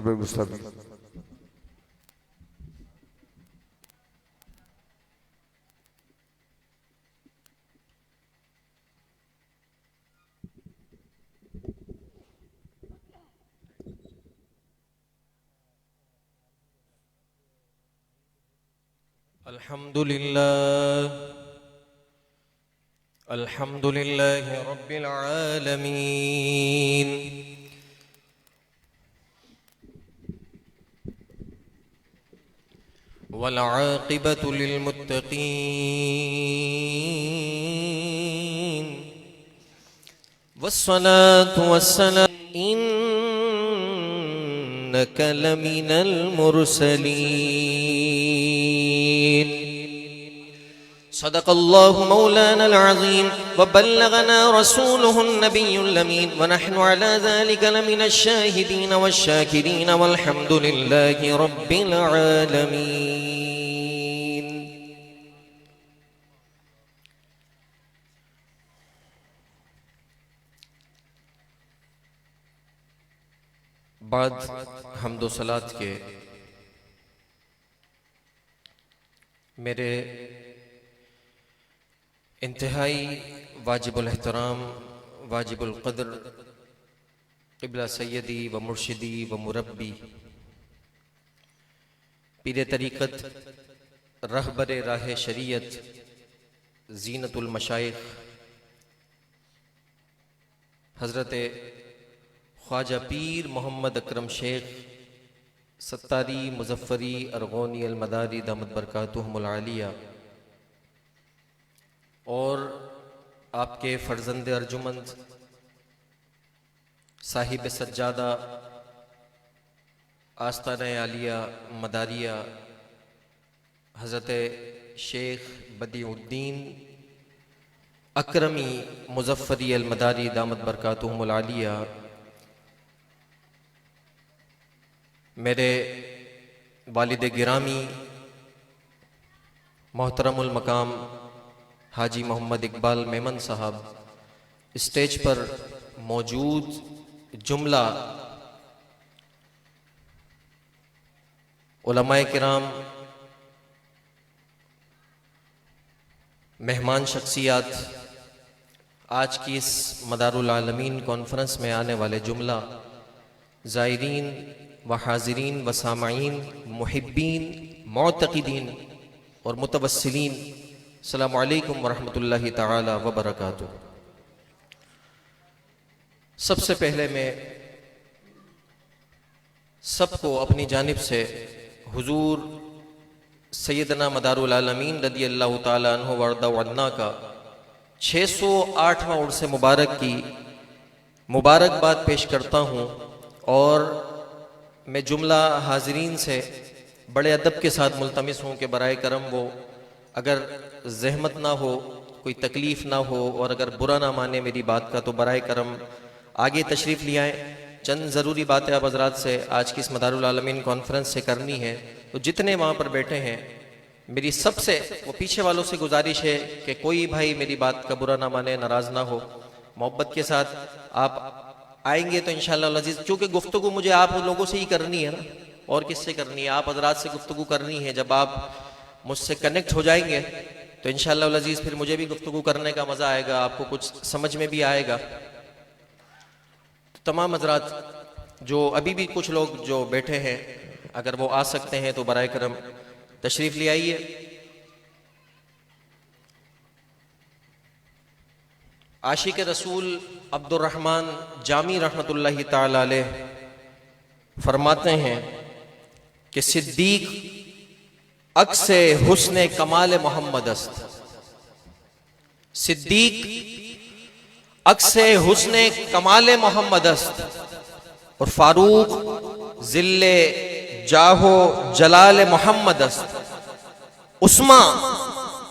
खबर गुस्ताखी। अल्हम्दुलिल्लाह रब्बिल आलमीन वल आक़िबतु लिल मुत्तक़ीन वस्सलातु वस्सलाम इन्नका लमिनल मुरसलीन सदक़ल्लाहु मौलानल अज़ीम व बल्लगना रसूलुहुन नबियुल अमीन व नहनु अला ज़ालिका लमिनश शाहिदीन वश्शाकिरीन वल्हम्दुलिल्लाहि रब्बिल आलमीन। बाद हम्दो सलात के मेरे इंतहाई वाजिबुल एहतराम वाजिबुल क़द्र क़िबला सैयदी व मुर्शिदी व मुरब्बी पीर तरीक़त रहबर राह शरीयत ज़ीनतुल मशाइख़ हज़रत ख्वाजा पीर मोहम्मद अकरम शेख सत्तारी मुज़फ़्फ़री अरगोनी अल मदारी दामत बरकातुहुमुल आलिया और आपके फ़र्ज़ंद अर्जुमंद साहिब सज्जादा आस्ताना आलिया मदारिया हज़रत शेख बदीउद्दीन अकरमी मुज़फ़्फ़री अल मदारी दामत बरकातुहुमुल आलिया, मेरे वालिद गिरामी मोहतरमुल मकाम हाजी मोहम्मद इकबाल मेमन साहब, स्टेज पर मौजूद जुमला उलमाए किराम, मेहमान शख्सियात, आज की इस मदारुल आलमीन कॉन्फ्रेंस में आने वाले जुमला ज़ायरीन व हाज़रीन व सामाईन, मुहिब्बीन, मुअतक़िदीन और मुतवस्सिलीन, अस्सलामु अलैकुम व रहमतुल्लाहि तआला व बरकातुहू। सबसे पहले मैं सबको अपनी जानिब से हुजूर सैयदना मदारुल आलमीन रदियल्लाहु ताला अन्हु व अर्दा व अन्ना का 608वां उर्स मुबारक की मुबारकबाद पेश करता हूँ और मैं जुमला हाज़रीन से बड़े अदब के साथ मुल्तमिस हूँ कि बराए करम वो अगर ज़हमत ना हो, कोई तकलीफ़ ना हो और अगर बुरा ना माने मेरी बात का, तो बराए करम आगे तशरीफ़ ले आएँ। चंद ज़रूरी बातें आप हज़रात से आज की इस मदारुल आलमीन कॉन्फ्रेंस से करनी है, तो जितने वहाँ पर बैठे हैं मेरी सबसे वो पीछे वालों से गुजारिश है कि कोई भाई मेरी बात का बुरा ना माने, नाराज़ ना हो, मोहब्बत के साथ आप आएंगे तो इंशाअल्लाह अज़ीज़, चूँकि गुफ्तगू मुझे आप लोगों से ही करनी है ना, और किससे करनी है, आप हज़रात से गुफ्तगू करनी है। जब आप मुझसे कनेक्ट हो जाएंगे तो इंशाअल्लाह अज़ीज़ फिर मुझे भी गुफ्तगू करने का मज़ा आएगा, आपको कुछ समझ में भी आएगा। तमाम हज़रात जो अभी भी कुछ लोग जो बैठे हैं, अगर वो आ सकते हैं तो बराए करम तशरीफ़ ले आइए। आशिक रसूल अब्दुर्रहमान जामी रहमतुल्लाहि ताला अलैह फरमाते हैं कि सिद्दीक अक्से हुस्ने कमाल मोहम्मद अस्त, सिद्दीक अक्से हुस्ने कमाल मोहम्मद अस्त और फारूक जिल्ले जाहो जलाल मोहम्मद अस्त, उस्मा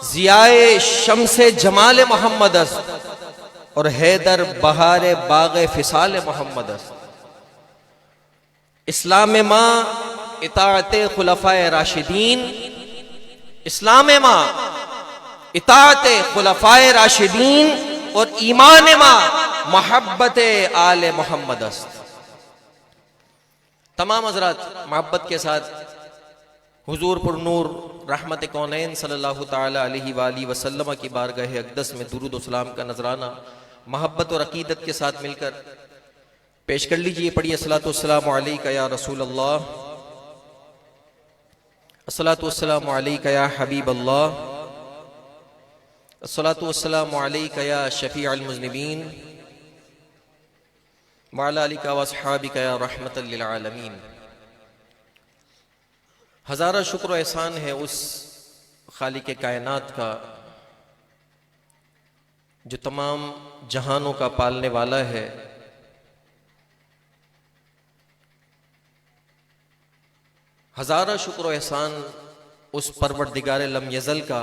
जियाए शम्से जमाल मोहम्मद अस्त और हैदर बहारे बाग़े फिसाल मोहम्मद अस्त। इस्लाम माँ इताअते खुलफाए राशिदीन, इस्लाम माँ इताअते खुलफाए राशिदीन और ईमान माँ मोहब्बत आले मोहम्मद अस्त। तमाम हज़रात मोहब्बत के साथ हुजूर पुर नूर रहमत कौनैन सल्लल्लाहु ताला अलैहि वाली वसल्लम की बारगाह अक़दस में दुरूद व सलाम का नजराना मोहब्बत और अकीदत के साथ मिलकर पेश कर लीजिए। पढ़िए अस्सलातु वस्सलामु अलैका या रसूल अल्लाह, अस्सलातु वस्सलामु अलैका या हबीब अल्लाह, अस्सलातु वस्सलामु अलैका या शफीअल मुज़निबीन व अला आलिका व अस्हाबिका या रहमतल लिल आलमीन। हज़ारा शुक्र एहसान है उस खालिक कायनात का जो तमाम जहानों का पालने वाला है। हज़ारा शुक्र एहसान उस परवरदिगार लम यज़ल का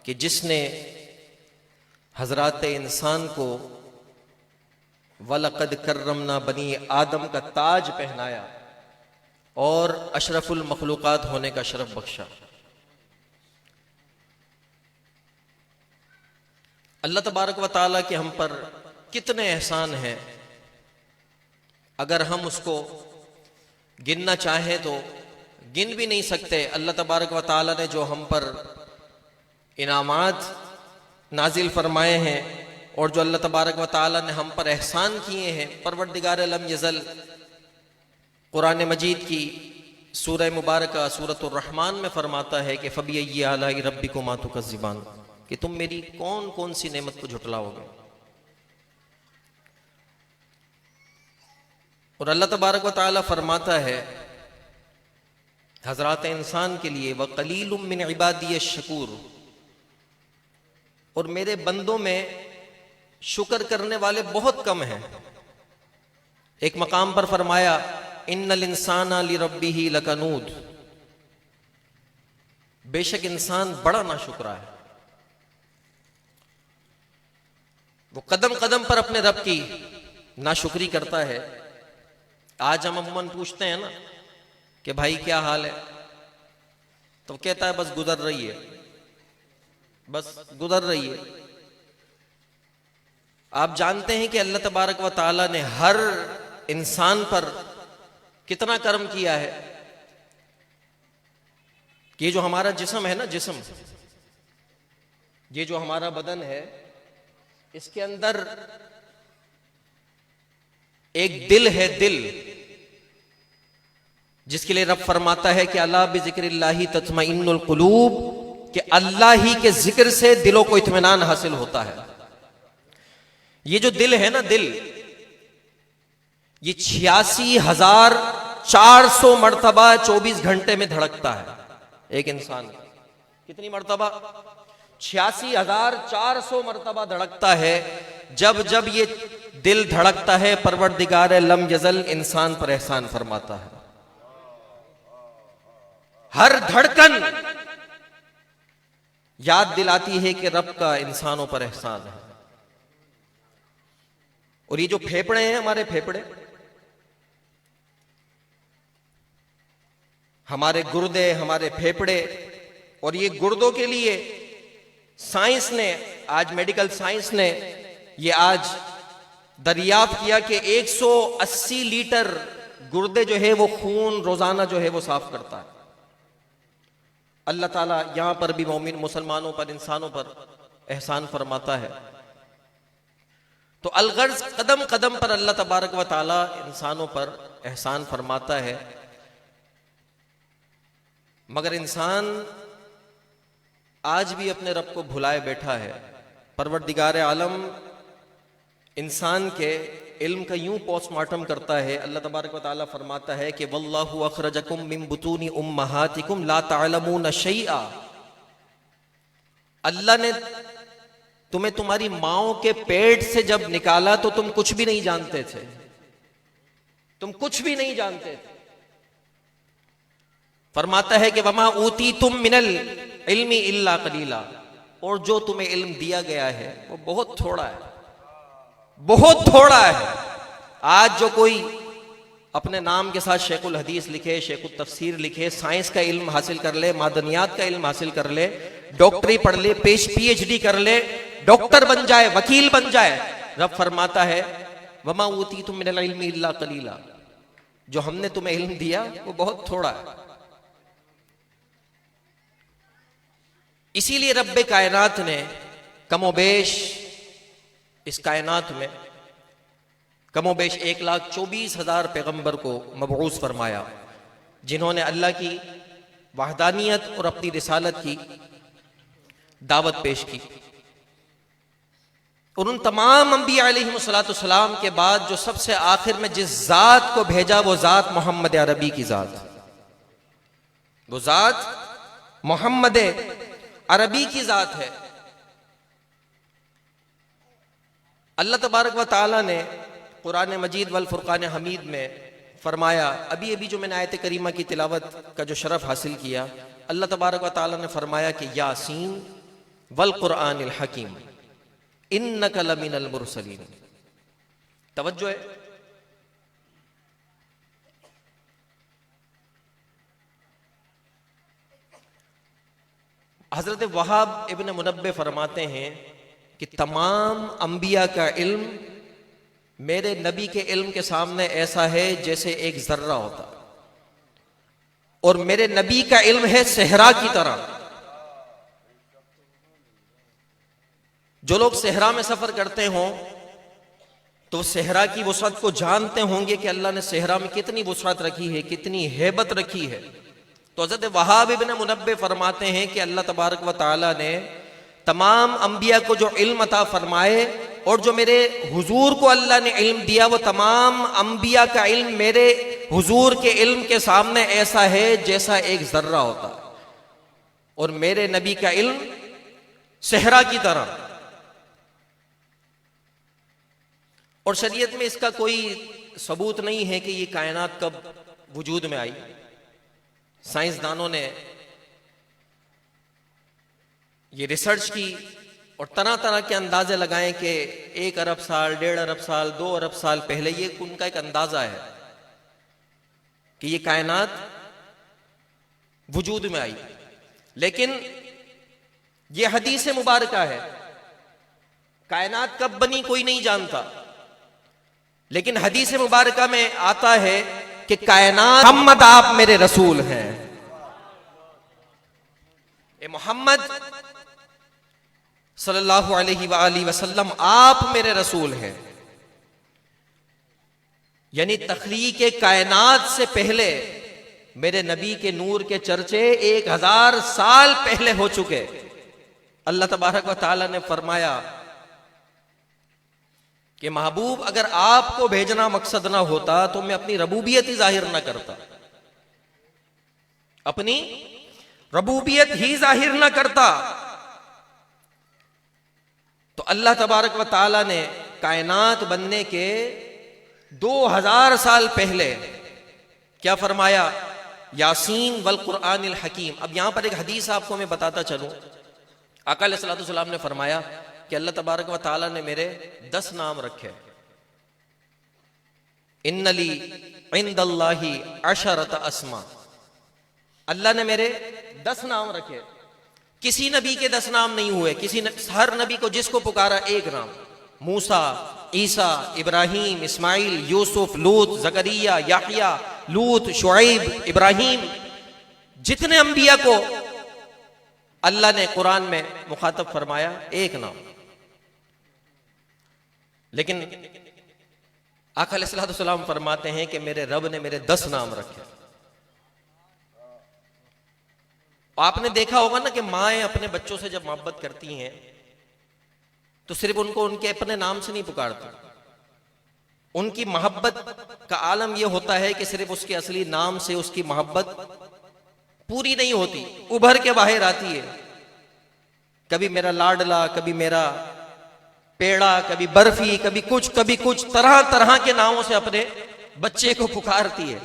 कि जिसने हज़रात इंसान को वलक़द कर्रमना बनी आदम का ताज पहनाया और अशरफुल मखलूक़ात होने का शरफ बख्शा। अल्लाह तबारक व ताला के हम पर कितने एहसान हैं, अगर हम उसको गिनना चाहें तो गिन भी नहीं सकते। अल्लाह तबारक व ताला ने जो हम पर इनामात नाजिल फरमाए हैं और जो अल्लाह तबारक व ताला ने हम पर एहसान किए हैं। परवरदिगार लम यज़ल कुरान मजीद की सूरह मुबारका सूरतुर रहमान में फरमाता है कि फ़बिअय्यि आलाइ रब्बिकुमा तुकज़्ज़िबान, कि तुम मेरी कौन कौन सी नेमत को झुटलाओगे। और अल्लाह तबारक व ताला फरमाता है हज़रात इंसान के लिए, व क़लीलुम मिन इबादियश शकूर, और मेरे बंदों में शुक्र करने वाले बहुत कम हैं। एक मकाम पर फरमाया इन्नल इंसाना लिरब्बिही लकनूद, बेशक इंसान बड़ा नाशुक्रा है। वो कदम कदम पर अपने रब की नाशुक्री करता है। आज हम अमूमन पूछते हैं ना कि भाई क्या हाल है, तो कहता है बस गुजर रही है, बस गुजर रही है। आप जानते हैं कि अल्लाह तबारक व ताला ने हर इंसान पर कितना कर्म किया है। ये जो हमारा जिस्म है ना, जिस्म, ये जो हमारा बदन है, इसके अंदर एक दिल है, दिल, जिसके लिए रब फरमाता है कि अला बिज़िक्रिल्लाहि तत्मइन्नुल कुलूब, कि अल्लाह ही के जिक्र से दिलों को इत्मीनान हासिल होता है। ये जो दिल है ना, दिल, ये 86,400 मर्तबा 24 घंटे में धड़कता है। एक इंसान कितनी मर्तबा? 86,400 मर्तबा धड़कता है। जब जब ये दिल धड़कता है, परवरदिगार लम यज़ल इंसान पर एहसान फरमाता है। हर धड़कन याद दिलाती है कि रब का इंसानों पर एहसान है। और ये जो फेफड़े हैं, हमारे फेफड़े, हमारे गुर्दे, हमारे फेफड़े, और ये गुर्दों के लिए साइंस ने, आज मेडिकल साइंस ने ये आज दरियाफ्त किया कि 180 लीटर गुर्दे जो है वो खून रोजाना जो है वो साफ करता है। अल्लाह ताला यहां पर भी मोमिन मुसलमानों पर, इंसानों पर एहसान फरमाता है। तो अलगर्ज कदम कदम पर अल्लाह तबारक व ताला इंसानों पर एहसान फरमाता है। मगर इंसान आज भी अपने रब को भुलाए बैठा है। परवरदिगार आलम इंसान के इल्म का यूं पोस्टमार्टम करता है। अल्लाह तबारक व ताला फरमाता है कि वल्लाहु अखरजकुम मिन बुतूनी उम्महातिकुम ला तालमून शैआ, अल्लाह ने तुम्हें तुम्हारी माओ के पेट से जब निकाला तो तुम कुछ भी नहीं जानते थे, तुम कुछ भी नहीं जानते थे। फरमाता है कि वमा ऊती तुम मिनल इल्मी इल्ला कलीला, और जो तुम्हें इल्म दिया गया है वो बहुत थोड़ा है, बहुत थोड़ा है। आज जो कोई अपने नाम के साथ शेखुल हदीस लिखे, शेखुल तफसीर लिखे, साइंस का इल्म हासिल कर ले, मादनियात का इल्म हासिल कर ले, डॉक्टरी पढ़ ले, PhD कर ले, डॉक्टर बन जाए, वकील बन जाए, रब फरमाता है वमा ऊती तुम मिनल इल्मी इल्ला कलीला, जो हमने तुम्हें इल्म दिया वो बहुत थोड़ा है। इसीलिए रब्बे कायनात ने कमोबेश इस कायनात में कमोबेश 1,24,000 पैगंबर को मबऊस फरमाया, जिन्होंने अल्लाह की वहदानियत और अपनी रिसालत की दावत पेश की। और उन तमाम अंबिया अलैहिस्सलाम के बाद जो सबसे आखिर में जिस जात को भेजा वो जात मोहम्मद अरबी की जात, वो जात मोहम्मद अरबी की जात है। अल्लाह तबारक व तआला ने कुरान मजीद वल फुरकान हमीद में फरमाया, अभी अभी जो मैंने आयत करीमा की तिलावत का जो शरफ हासिल किया, अल्लाह तबारक व तआला ने फरमाया कि यासीन वल कुरानिल हकीम इन्नका लमिनल मुरसलीन। तवज्जो है। हजरत वहाब इब्न मुनब्बे फरमाते हैं कि तमाम अंबिया का इल्म मेरे नबी के इल्म के सामने ऐसा है जैसे एक जर्रा होता, और मेरे नबी का इल्म है सहरा की तरह। जो लोग सहरा में सफर करते हों तो सहरा की वुसअत को जानते होंगे कि अल्लाह ने सहरा में कितनी वुसअत रखी है, कितनी हेबत रखी है। तो हज़रत वहाब इब्न मुनब्बे फरमाते हैं कि अल्लाह तबारक व तआला ने तमाम अंबिया को जो इल्म अता फरमाए, और जो मेरे हुजूर को अल्लाह ने इल्म दिया, वो तमाम अंबिया का इल्म मेरे हुजूर के इल्म के सामने ऐसा है जैसा एक जर्रा होता, और मेरे नबी का इल्म सहरा की तरह। और शरीयत में इसका कोई सबूत नहीं है कि ये कायनात कब वजूद में आई। साइंसदानों ने ये रिसर्च की और तरह तरह के अंदाजे लगाए कि 1 अरब साल, 1.5 अरब साल, 2 अरब साल पहले, ये उनका एक अंदाजा है कि ये कायनात वजूद में आई। लेकिन ये हदीस मुबारका है, कायनात कब बनी कोई नहीं जानता, लेकिन हदीस मुबारका में आता है कि कायनात मोहम्मद आप मेरे रसूल हैं। ए मोहम्मद सल्लल्लाहु अलैहि वसल्लम आप मेरे रसूल हैं। यानी तख्लीक कायनात से पहले मेरे नबी के नूर के चर्चे 1000 साल पहले हो चुके। अल्लाह तबारक व तआला ने फरमाया कि महबूब अगर आपको भेजना मकसद ना होता तो मैं अपनी रबूबियत ही जाहिर ना करता, अपनी रबूबियत ही जाहिर ना करता। तो अल्लाह तबारक व तआला ने कायनात बनने के 2000 साल पहले क्या फरमाया, यासीन वल कुरानिल हकीम। अब यहां पर एक हदीस आपको मैं बताता चलूं। आका अलैहिस्सलातु वस्सलाम ने फरमाया कि अल्लाह तबारक व तआला ने मेरे 10 नाम रखे। इन्नली इंदल्लाहि अशरत अस्मा, अल्लाह ने मेरे 10 नाम रखे। किसी नबी के 10 नाम नहीं हुए, हर नबी को जिसको पुकारा एक नाम। मूसा, ईसा, इब्राहिम, इस्माइल, यूसुफ, लूत, जकरिया, याहिया, लूत, शुआइब, इब्राहिम, जितने अंबिया को अल्लाह ने कुरान में मुखातब फरमाया एक नाम। लेकिन आका अलैहिस्सलातु वस्सलाम फरमाते हैं कि मेरे रब ने मेरे 10 नाम रखे। आपने देखा होगा ना कि माएँ अपने बच्चों से जब मोहब्बत करती हैं तो सिर्फ उनको उनके अपने नाम से नहीं पुकारती। उनकी मोहब्बत का आलम यह होता है कि सिर्फ उसके असली नाम से उसकी मोहब्बत पूरी नहीं होती, उभर के बाहर आती है। कभी मेरा लाडला, कभी मेरा पेड़ा, कभी बर्फी, कभी कुछ, तरह तरह के नामों से अपने बच्चे को पुकारती है।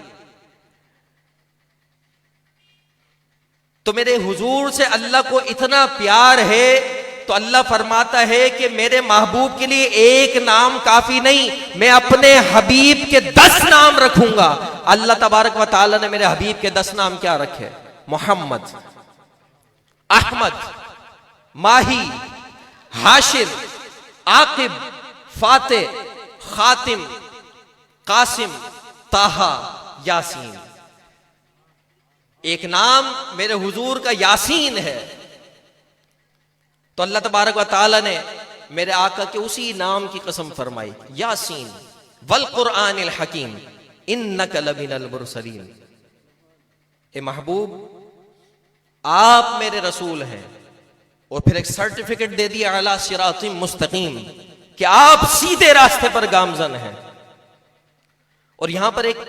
तो मेरे हुजूर से अल्लाह को इतना प्यार है तो अल्लाह फरमाता है कि मेरे महबूब के लिए एक नाम काफी नहीं, मैं अपने हबीब के 10 नाम रखूंगा। अल्लाह तबारक व तआला ने मेरे हबीब के 10 नाम क्या रखे? मोहम्मद, अहमद, माही, हाशिर, आकिब, फाते, खातिम, कासिम, ताहा, यासीन, एक नाम मेरे हुजूर का यासीन है। तो अल्लाह तबारक व तआला ने मेरे आका के उसी नाम की कसम फरमाई, यासीन वल कुरआनिल हकीम इन्नका लमिनल मुरसलीन। ए महबूब, आप मेरे रसूल हैं। और फिर एक सर्टिफिकेट दे दिया, अला सिरातिम मुस्तकीम, कि आप सीधे रास्ते पर गामजन हैं। और यहां पर एक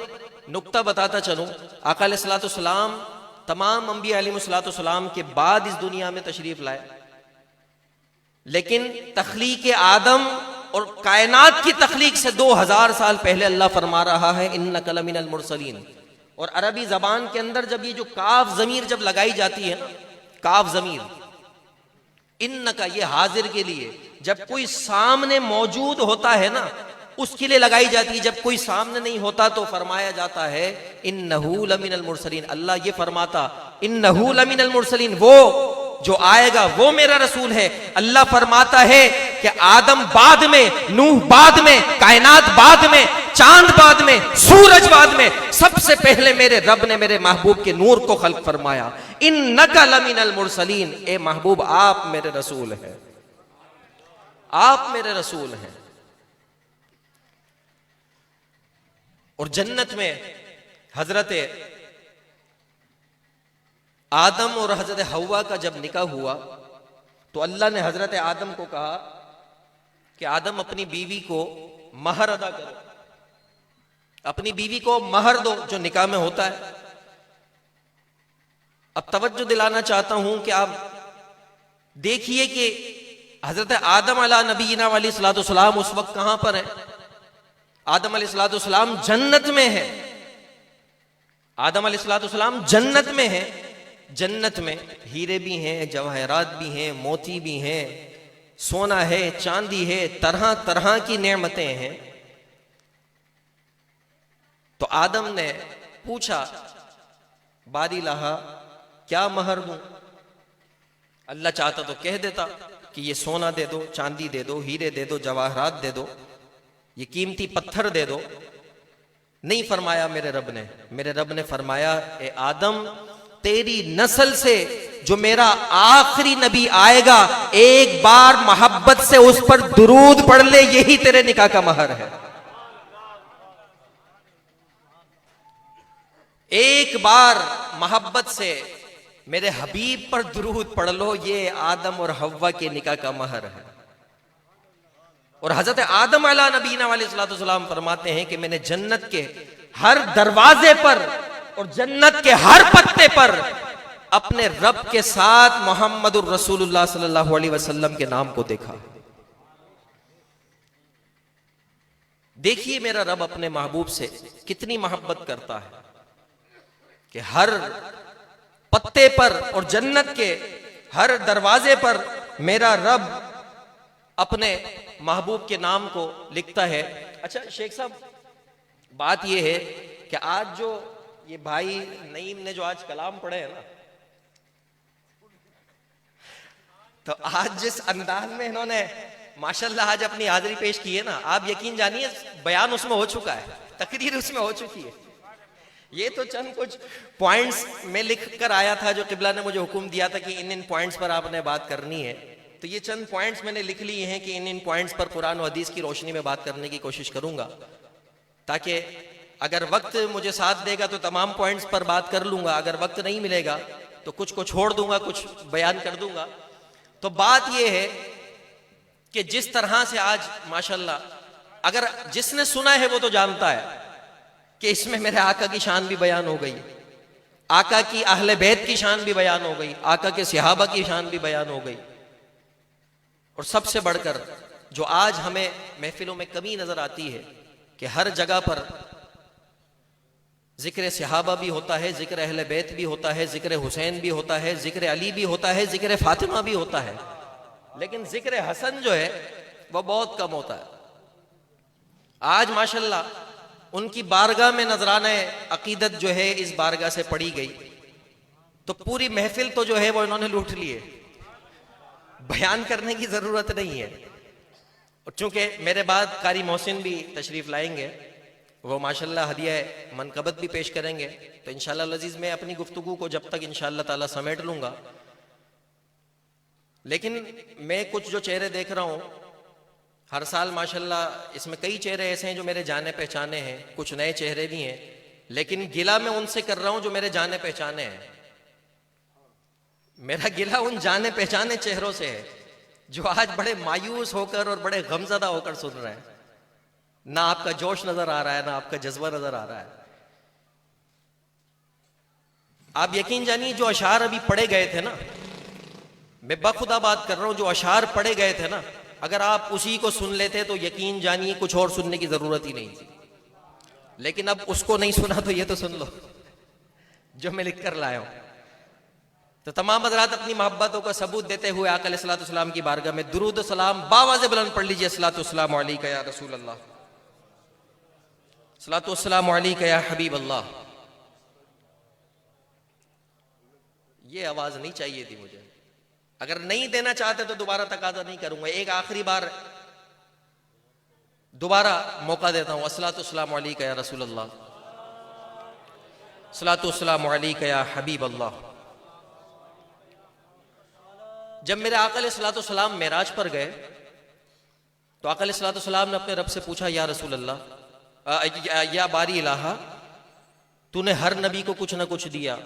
नुक्ता बताता चलूं, आका अलैहिस्सलाम तमाम अंबिया अलैहिस्सलाम के बाद इस दुनिया में तशरीफ लाए, लेकिन तख्लीक आदम और कायनात की तख्लीक से 2000 साल पहले अल्लाह फरमा रहा है, इन्नका लमिनल मुरसलीन। और अरबी जबान के अंदर जब ये जो काफ जमीर जब लगाई जाती है ना, काफ जमीर, इन्नका ये हाजिर के लिए, जब कोई सामने मौजूद होता है ना उसके लिए लगाई जाती है। जब कोई सामने नहीं होता तो फरमाया जाता है इन्नहू लमिनल मुरसलीन। अल्लाह ये फरमाता इन्नहू लमिनल मुरसलीन, वो जो आएगा वो मेरा रसूल है। अल्लाह फरमाता है कि आदम बाद में, नूह बाद में, कायनात बाद में, चांद बाद में, सूरज बाद में, सबसे पहले मेरे रब ने मेरे महबूब के नूर को खल्क फरमाया, इन्नका लमिनल मुरसलीन। ए महबूब, आप मेरे रसूल हैं, आप मेरे रसूल हैं। और जन्नत में हजरत आदम और हजरत हव्वा का जब निकाह हुआ तो अल्लाह ने हजरत आदम को कहा कि आदम अपनी बीवी को महर अदा करो, अपनी बीवी को महर दो जो निकाह में होता है। अब तवज्जो दिलाना चाहता हूं कि आप देखिए कि हजरत आदम अला नबीना अलैहिस्सलाम उस वक्त कहां पर है। आदम अलैहिस्सलाम जन्नत में है, आदम अलैहिस्सलाम जन्नत में है। जन्नत में हीरे भी हैं, जवाहरात भी हैं, मोती भी हैं, सोना है, चांदी है, तरह तरह की नेमतें हैं। तो आदम ने पूछा, बारी लहा, क्या महर दूं? अल्लाह चाहता तो कह देता कि ये सोना दे दो, चांदी दे दो, हीरे दे दो, जवाहरात दे दो, ये कीमती पत्थर दे दो। नहीं फरमाया मेरे रब ने फरमाया, ए आदम, तेरी नस्ल से जो मेरा आखिरी नबी आएगा, एक बार मोहब्बत से उस पर दुरूद पढ़ ले, यही तेरे निकाह का महर है। एक बार मोहब्बत से मेरे हबीब पर दुरूद पढ़ लो, ये आदम और हव्वा के निकाह का महर है। और हजरत आदम अला नबीना अलैहिस्सलाम फरमाते हैं कि मैंने जन्नत के हर दरवाजे पर और जन्नत के हर पत्ते पर अपने रब के साथ मोहम्मदुर रसूलुल्लाह सल्लल्लाहु अलैहि वसल्लम के नाम को देखा। देखिए मेरा रब अपने महबूब से कितनी मोहब्बत करता है कि हर पत्ते पर और जन्नत के हर दरवाजे पर मेरा रब अपने महबूब के नाम को लिखता है। अच्छा शेख साहब, बात यह है कि आज जो ये भाई नईम ने जो आज कलाम पढ़े हैं ना, तो आज जिस अंदाज में इन्होंने माशाल्लाह आज अपनी हाजिरी पेश की है ना, आप यकीन जानिए बयान उसमें हो चुका है, तकरीर उसमें हो चुकी है। ये तो चंद कुछ पॉइंट्स में लिख कर आया था जो किबला ने मुझे हुक्म दिया था कि इन पॉइंट्स पर आपने बात करनी है। तो ये चंद पॉइंट्स मैंने लिख लिए हैं कि इन पॉइंट्स पर कुरान और हदीस की रोशनी में बात करने की कोशिश करूंगा, ताकि अगर वक्त मुझे साथ देगा तो तमाम पॉइंट्स पर बात कर लूंगा, अगर वक्त नहीं मिलेगा तो कुछ को छोड़ दूंगा, कुछ बयान कर दूंगा। तो बात यह है कि जिस तरह से आज माशाल्लाह, अगर जिसने सुना है वो तो जानता है कि इसमें मेरे आका की शान भी बयान हो गई, आका की अहले बैत की शान भी बयान हो गई, आका के सहाबा की शान भी बयान हो गई। और सबसे बढ़कर जो आज हमें महफिलों में कमी नजर आती है कि हर जगह पर जिक्र सहाबा भी होता है, जिक्र अहले बैत भी होता है, जिक्र हुसैन भी होता है, जिक्र अली भी होता है, जिक्र फातिमा भी होता है, लेकिन जिक्र हसन जो है वह बहुत कम होता है। आज माशाल्लाह उनकी बारगाह में नजराना अकीदत जो है इस बारगाह से पढ़ी गई तो पूरी महफिल तो जो है वो इन्होंने लूट लिए, बयान करने की जरूरत नहीं है। और चूंकि मेरे बाद कारी मोहसिन भी तशरीफ लाएंगे वो माशाल्लाह हदिया मनकबत भी पेश करेंगे। तो इंशाअल्लाह अज़ीज़ मैं अपनी गुफ्तगू को जब तक इंशाअल्लाह ताला समेट लूँगा, लेकिन मैं कुछ जो चेहरे देख रहा हूँ हर साल माशाल्लाह, इसमें कई चेहरे ऐसे हैं जो मेरे जाने पहचाने हैं, कुछ नए चेहरे भी हैं, लेकिन गिला मैं उनसे कर रहा हूँ जो मेरे जाने पहचाने हैं। मेरा गिला उन जाने पहचाने चेहरों से है जो आज बड़े मायूस होकर और बड़े गमज़दा होकर सुन रहे हैं। ना आपका जोश नजर आ रहा है, ना आपका जज्बा नजर आ रहा है। आप यकीन जानिए जो अशार अभी पढ़े गए थे ना, मैं बखुदा बात कर रहा हूं, जो अशार पढ़े गए थे ना, अगर आप उसी को सुन लेते तो यकीन जानिए कुछ और सुनने की जरूरत ही नहीं थी। लेकिन अब उसको नहीं सुना तो ये तो सुन लो जो मैं लिख कर लाया हूं। तो तमाम हज़रात अपनी मोहब्बतों का सबूत देते हुए आका अलैहिस्सलातु वस्सलाम की बारगाह में दुरूद सलाम बावाज़े बुलंद पढ़ लीजिए। अस्सलातु वस्सलामु अलैका या रसूल अल्लाह, अस्सलातु वस्सलामु अलैका या हबीब अल्लाह। ये आवाज नहीं चाहिए थी मुझे। अगर नहीं देना चाहते तो दोबारा तकाजा नहीं करूंगा। एक आखिरी बार दोबारा मौका देता हूं। अस्सलातु वस्सलामु अलैका या रसूल अल्लाह, अस्सलातु वस्सलामु अलैका या हबीब अल्लाह। जब मेरे आका अलैहिस्सलातु वस्सलाम मेराज पर गए तो आका अलैहिस्सलातु वस्सलाम ने अपने रब से पूछा, या रसूल अल्लाह, या बारी इलाहा, तूने हर नबी को कुछ ना कुछ दिया।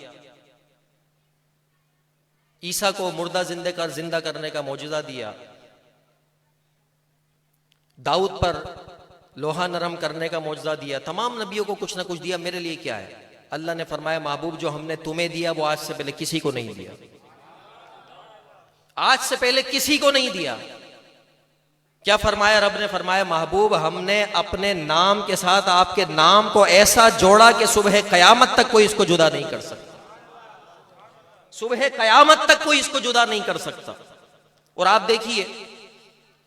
ईसा को मुर्दा जिंदा करने का मौजूदा दिया, दाऊद पर लोहा नरम करने का मौजूदा दिया, तमाम नबियों को कुछ ना कुछ दिया, मेरे लिए क्या है? अल्लाह ने फरमाया, महबूब जो हमने तुम्हें दिया वो आज से पहले किसी को नहीं दिया, आज से पहले किसी को नहीं दिया। क्या फरमाया रब ने? फरमाया, महबूब हमने अपने नाम के साथ आपके नाम को ऐसा जोड़ा कि सुबह कयामत तक कोई इसको जुदा नहीं कर सकता, सुबह कयामत तक कोई इसको जुदा नहीं कर सकता। और आप देखिए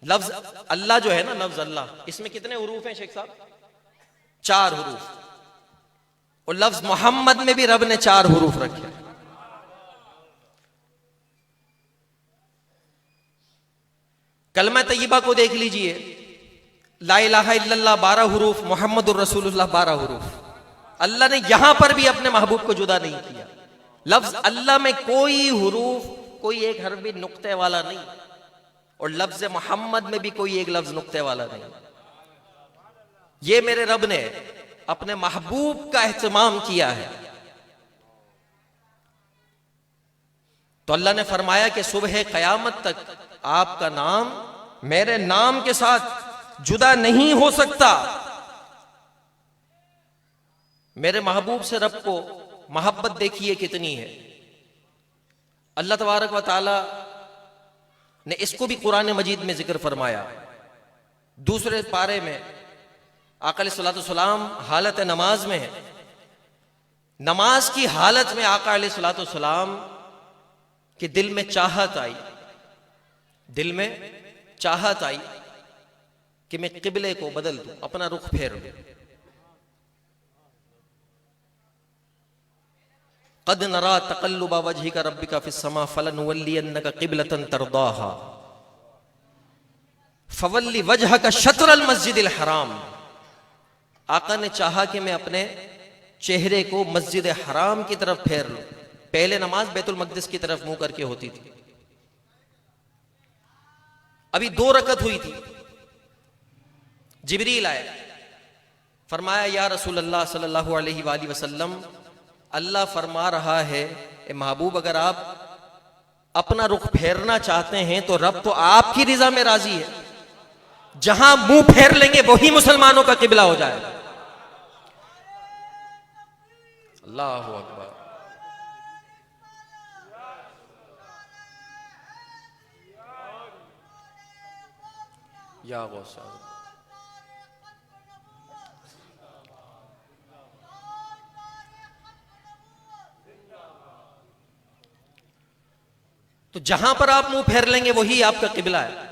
लफ्ज अल्लाह जो है ना, लफ्ज अल्लाह, इसमें कितने हुरूफ हैं शेख साहब? 4 हुरूफ। और लफ्ज मोहम्मद में भी रब ने 4 हुरूफ रखे। कलमा तय्यबा को देख लीजिए, ला इलाहा इल्लल्लाह 12 हुरूफ, मोहम्मदुर रसूलुल्लाह 12 हुरूफ। अल्लाह ने यहां पर भी अपने महबूब को जुदा नहीं किया। लफ्ज अल्लाह में कोई हुरूफ, कोई एक हर्फ भी नुक्ते वाला नहीं, और लफ्ज मोहम्मद में भी कोई एक लफ्ज नुक्ते वाला नहीं। ये मेरे रब ने अपने महबूब का एहतमाम किया है। तो अल्लाह ने फरमाया कि सुबह कयामत तक आपका नाम मेरे नाम के साथ जुदा नहीं हो सकता। मेरे महबूब से रब को मोहब्बत देखिए कितनी है। अल्लाह तबारक व तआला ने इसको भी कुरान मजीद में जिक्र फरमाया। दूसरे पारे में आका अलैहिस्सलातु वस्सलाम हालत नमाज में है। नमाज की हालत में आका अलैहिस्सलातु वस्सलाम के दिल में चाहत आई, दिल में चाहत आई कि मैं किबले को बदल दूं, अपना रुख फेर दूं। कद नरा तक़ल्लुबा वजहिका रब्बिका फिस्समा फलनुवल्लियन्नका क़िबलतन तरदाहा फवल्लि वजहका शत्रल मस्जिदिल हराम। आका ने चाहा कि मैं अपने चेहरे को मस्जिद हराम की तरफ फेर लूं। पहले नमाज बैतुल मक़दिस की तरफ मुंह करके होती थी। अभी 2 रकत हुई थी, जिब्रील आए, फरमाया, या रसूल अल्लाह सल्लल्लाहु अलैहि वसल्लम, अल्लाह फरमा रहा है, ए महबूब अगर आप अपना रुख फेरना चाहते हैं तो रब तो आपकी रिजा में राजी है। जहां मुंह फेर लेंगे वही मुसलमानों का किबला हो जाएगा। अल्लाहु अकबर। या गौसा। तो जहां पर आप मुंह फेर लेंगे वही आपका किबला है।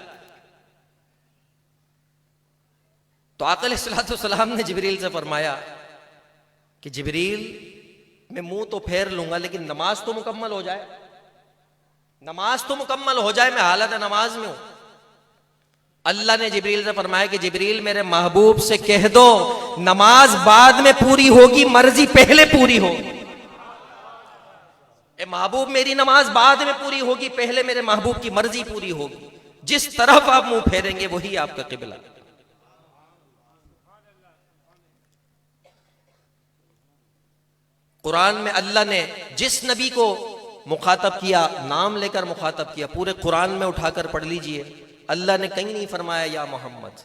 तो आका अलैहिस्सलातु वस्सलाम ने जिब्रील से फरमाया कि जिब्रील, मैं मुंह तो फेर लूंगा लेकिन नमाज तो मुकम्मल हो जाए, नमाज तो मुकम्मल हो जाए, मैं हालत नमाज में हूं। अल्लाह ने जिब्रील से फरमाया कि जिब्रील मेरे महबूब से कह दो नमाज बाद में पूरी होगी, मर्जी पहले पूरी होगी। ए महबूब मेरी नमाज बाद में पूरी होगी, पहले मेरे महबूब की मर्जी पूरी होगी। जिस तरफ आप मुंह फेरेंगे वही आपका किबला। कुरान में अल्लाह ने जिस नबी को मुखातब किया, नाम लेकर मुखातब किया, पूरे कुरान में उठाकर पढ़ लीजिए, अल्लाह ने कहीं नहीं फरमाया या मोहम्मद।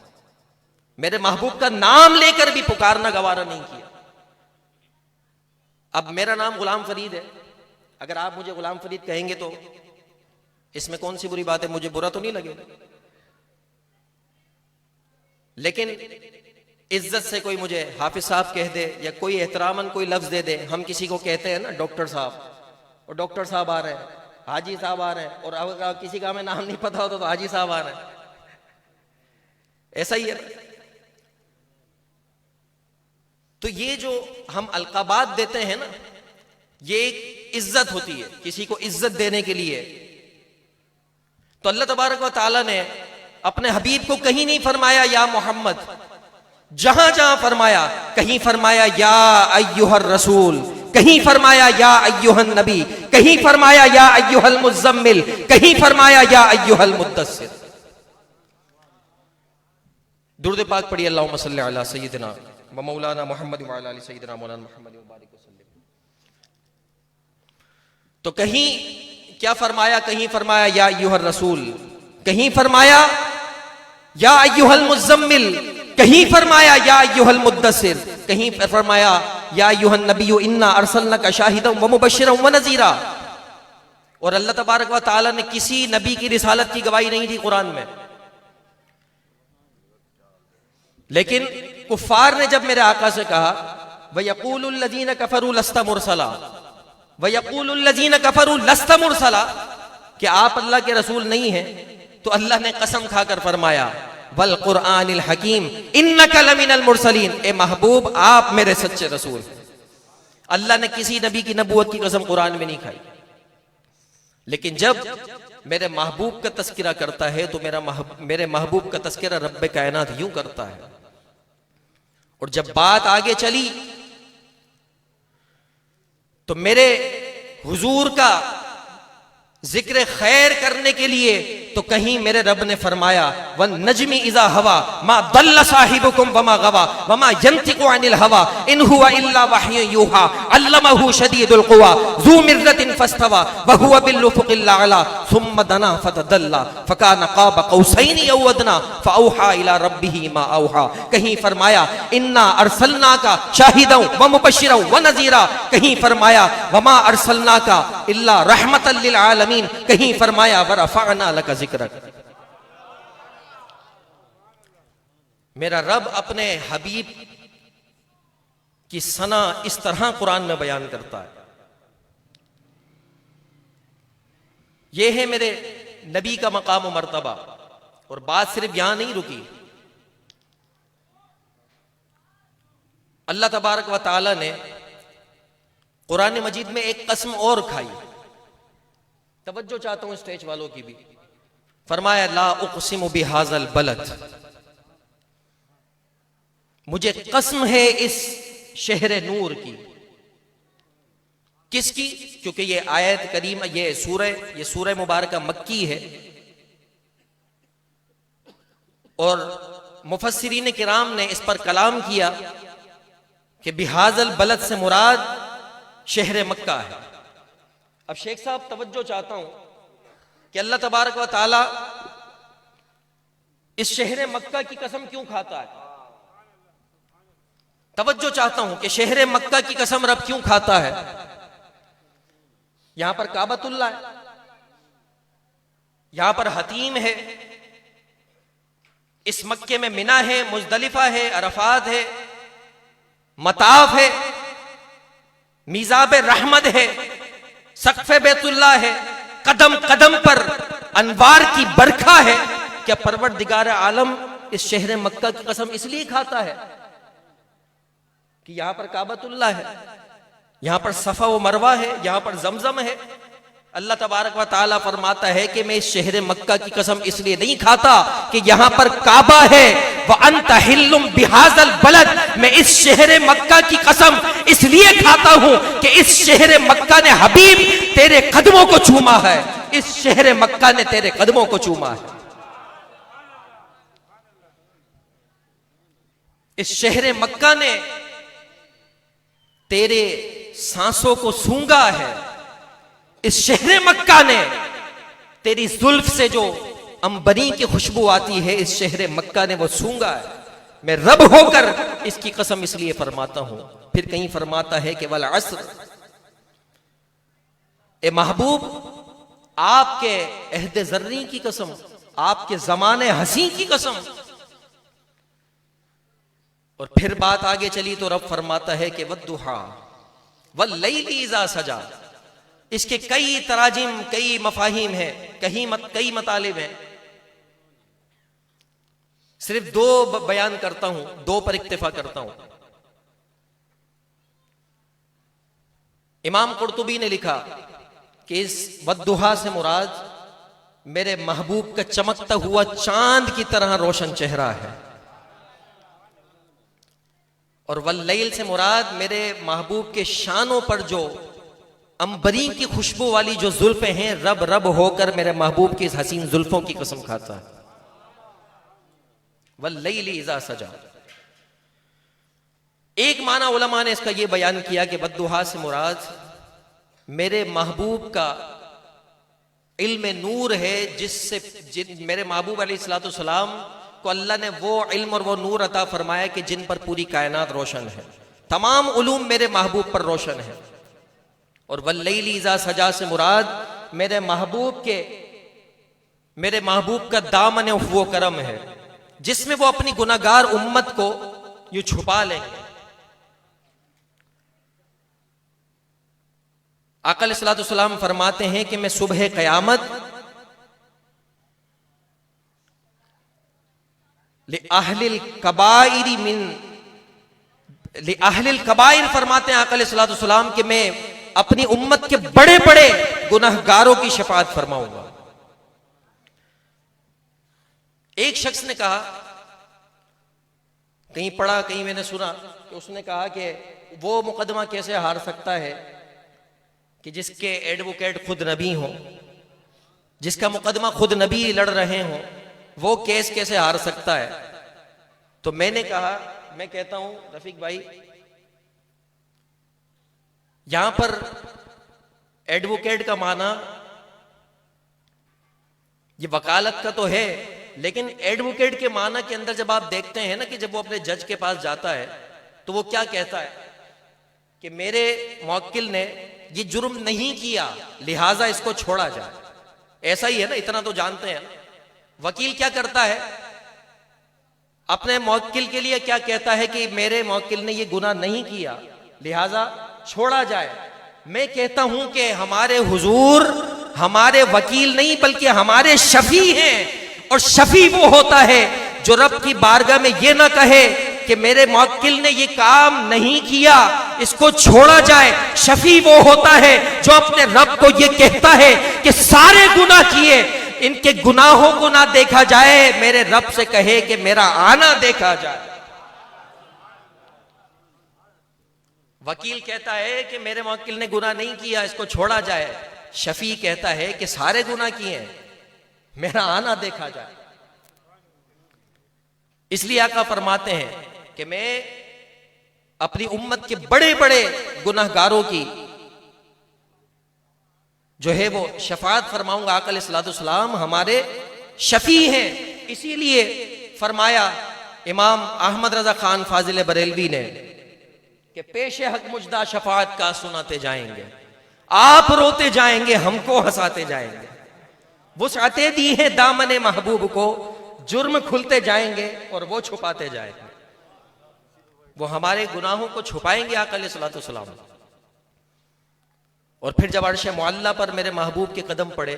मेरे महबूब का नाम लेकर भी पुकारना गवारा नहीं किया। अब मेरा नाम गुलाम फरीद है, अगर आप मुझे गुलाम फरीद कहेंगे तो इसमें कौन सी बुरी बात है, मुझे बुरा तो नहीं लगेगा। लेकिन इज्जत से कोई मुझे हाफिज साहब कह दे या कोई एहतरामन कोई लफ्ज दे दे, हम किसी को कहते हैं ना डॉक्टर साहब, और डॉक्टर साहब आ रहे हैं, हाजी साहब आ रहे हैं, और अगर किसी का हमें नाम नहीं पता होता तो हाजी साहब आ रहे हैं, ऐसा ही है। तो ये जो हम अलकाबात देते हैं ना, ये एक इज्जत होती है, किसी को इज्जत देने के लिए। तो अल्लाह तबारक व तआला ने अपने हबीब को कहीं नहीं फरमाया या मोहम्मद, जहां जहां फरमाया, कहीं फरमाया या अय्युहर रसूल, कहीं फरमाया या अय्युहन नबी, कहीं फरमाया या अय्युहल मुज़्ज़म्मिल, कहीं फरमाया या अय्युहल मुद्दस्सिर। दुरूद पाक पढ़िए, अल्लाहुम्मा सल्लि अला सय्यिदिना व मौलाना मुहम्मद व अला आलि सय्यिदिना मौलाना मुहम्मद व बारिक वसल्लिम। तो कहीं क्या फरमाया, कहीं फरमाया या अय्युहर रसूल, कहीं फरमाया या अय्युहल मुज़्ज़म्मिल, कहीं फरमाया या अय्युहल मुद्दस्सिर, कहीं फरमाया या अय्युहन नबिय्यु इन्ना अरसलनाका शाहिदन व मुबश्शिरन व नज़ीरा। और अल्लाह तबारक व तआला ने किसी नबी की रिसालत की गवाही नहीं दी कुरान में। लेकिन कुफ्फार ने जब मेरे आका से कहा व यक़ूलुल लज़ीना कफ़रू लस्ता मुरसला, व यक़ूलुल लज़ीना कफ़रू लस्ता मुरसला, कि आप अल्लाह के रसूल नहीं हैं, तो अल्लाह ने कसम खाकर फरमाया वल कुरआनिल हकीम इन्नका लमिनल मुरसलीन, ए महबूब आप मेरे सच्चे रसूल। अल्लाह ने किसी नबी की नबूवत की कसम कुरान में नहीं खाई। लेकिन जब मेरे महबूब का तस्किरा करता है तो मेरे महबूब का तस्किरा रब्बे कायनात यूं करता है। और जब बात आगे चली तो मेरे हुजूर का जिक्र खैर करने के लिए तो कहीं मेरे रब ने फरमाया वन नजमी इज़ा हवा मा दल्ला साहिबुकुम वमा गवा वमा यंतिकु अनिल हवा इन हुवा इल्ला वह्युन यूहा अल्लमहु शदीदुल कुवा ज़ू मिर्रतिन फस्तवा व हुवा बिल उफ़ुक़िल अअला सुम्मा दना फतदल्ला फकाना क़ाब क़ौसैनि अव अदना फ़अौहा इला रब्बिही मा औहा। कहीं फरमाया इन्ना अरसलनाका शाहिदन व मुबश्शिरन व नज़ीरा, कहीं फरमाया वमा अरसलनाका इल्ला रहमतल लिल आलमीन, कहीं फरमाया व रफ़अना लका ज़िक्रक। मेरा रब अपने हबीब की सना इस तरह कुरान में बयान करता है। यह है मेरे नबी का मकाम व मर्तबा। और बात सिर्फ यहां नहीं रुकी, अल्लाह तबारक व तआला ने कुरान मजीद में एक कसम और खाई। तवज्जो चाहता हूं स्टेज वालों की भी। फरमाया ला उक़सिमु बिहाज़ल बलद, मुझे कसम है इस शहर नूर की। किसकी? क्योंकि ये आयत करीम, ये सूरह मुबारका मक्की है। और मुफस्सिरीन किराम ने इस पर कलाम किया कि बिहाज़ल बलद से मुराद शहर मक्का है। अब शेख साहब तवज्जो चाहता हूं कि अल्लाह तबारक व तआला इस शहर मक्का की कसम क्यों खाता है। तवज्जो चाहता हूं कि शहर मक्का की कसम रब क्यों खाता है। यहां पर काबतुल्लाह है, यहां पर हतीम है, इस मक्के में मिना है, मुजदलिफा है, अरफात है, मताफ है, मीज़ाब रहमत है, सक़्फ़े बैतुल्लाह है, कदम कदम पर अनवार की बरखा है। क्या परवरदिगार आलम इस शहर मक्का की कसम इसलिए खाता है कि यहां पर काबतुल्लाह है, यहां पर सफा व मरवा है, यहां पर जमजम है। अल्लाह तबारक व ताला फरमाता है कि मैं इस शहर मक्का की कसम इसलिए नहीं खाता कि यहां पर काबा है, व अंता हिल्लुम बिहाज़ल बलद, मैं इस शहर मक्का की कसम इसलिए खाता हूं कि इस शहर मक्का ने हबीब तेरे कदमों को चूमा है, इस शहर मक्का ने तेरे कदमों को चूमा है, इस शहर मक्का ने तेरे सांसों को सूंघा है, इस शहर मक्का ने तेरी जुल्फ से जो अंबरी की खुशबू आती है, इस शहर मक्का ने वो सूंघा है। मैं रब होकर इसकी कसम इसलिए फरमाता हूं। फिर कहीं फरमाता है कि वल अस्र, ए महबूब आपके अहद जर्री की कसम, आपके जमाने हसी की कसम। और फिर बात आगे चली तो रब फरमाता है कि वद्दुहा वल्लैली इज़ा सजा। इसके कई तराजिम, कई मफाहिम हैं, कई मतालिब हैं। सिर्फ दो बयान करता हूं, दो पर इक्तिफा करता हूं। इमाम कुर्तुबी ने लिखा कि इस वद्दुहा से मुराद मेरे महबूब का चमकता हुआ चांद की तरह रोशन चेहरा है, और वल्लैल से मुराद मेरे महबूब के शानों पर जो अंबरी की खुशबू वाली जो जुल्फें हैं, रब रब होकर मेरे महबूब की इस हसीन जुल्फों की कसम खाता है। वल्लैली इज़ा सजा। एक माना उलमा ने इसका यह बयान किया कि वद्दुहा से मुराद मेरे महबूब का इल्म नूर है, जिससे मेरे महबूब अलैहिस्सलाम को अल्लाह ने वो इल्म और वो नूर अता फरमाया कि जिन पर पूरी कायनात रोशन है, तमाम उलूम मेरे महबूब पर रोशन है। और वल्लैली इज़ा सजा से मुराद मेरे महबूब का दामन वो करम है, जिसमें वो अपनी गुनाहगार उम्मत को यूं छुपा लेंगे। आका अलैहिस्सलाम फरमाते हैं कि मैं सुबह क़यामत लिअहलिल कबाइर फरमाते हैं आका अलैहिस्सलाम कि मैं अपनी उम्मत के बड़े बड़े गुनाहगारों की शफाअत फरमाऊंगा। एक शख्स ने कहा, कहीं पढ़ा कहीं मैंने सुना कि उसने कहा कि वो मुकदमा कैसे हार सकता है कि जिसके एडवोकेट खुद नबी हों, जिसका मुकदमा खुद नबी लड़ रहे हों, वो केस कैसे हार सकता है। तो मैंने कहा, मैं कहता हूं रफीक भाई, यहां पर एडवोकेट का माना ये वकालत का तो है, लेकिन एडवोकेट के माना के अंदर जब आप देखते हैं ना कि जब वो अपने जज के पास जाता है तो वो क्या कहता है कि मेरे मुवक्किल ने ये जुर्म नहीं किया, लिहाजा इसको छोड़ा जाए। ऐसा ही है ना, इतना तो जानते हैं। वकील क्या करता है, अपने मुवक्किल के लिए क्या कहता है कि मेरे मुवक्किल ने ये गुनाह नहीं किया, लिहाजा छोड़ा जाए। मैं कहता हूं कि हमारे हुजूर हमारे वकील नहीं बल्कि हमारे शफी हैं, और शफी वो होता है जो रब की बारगाह में ये ना कहे कि मेरे मुवक्किल ने ये काम नहीं किया, इसको छोड़ा जाए। शफी वो होता है जो अपने रब को ये कहता है कि सारे गुनाह किए, इनके गुनाहों को ना देखा जाए, मेरे रब से कहे कि मेरा आना देखा जाए। वकील कहता है कि मेरे मुवक्किल ने गुनाह नहीं किया, इसको छोड़ा जाए। शफी कहता है कि सारे गुनाह किए हैं, मेरा आना देखा जाए। इसलिए आका फरमाते हैं कि मैं अपनी उम्मत के बड़े बड़े गुनाहगारों की जो है वो शफाअत फरमाऊंगा। आका अलैहिस्सलाम हमारे शफी हैं। इसीलिए फरमाया इमाम अहमद रजा खान फाजिल बरेलवी ने कि पेशे हक मुजदा शफाअत का सुनाते जाएंगे, आप रोते जाएंगे, हमको हंसाते जाएंगे। वुसअते दी है दामने महबूब को, जुर्म खुलते जाएंगे और वो छुपाते जाएंगे। वो हमारे गुनाहों को छुपाएंगे आका अलैहिस्सलाम। और फिर जब अर्श मुअल्ला पर मेरे महबूब के कदम पड़े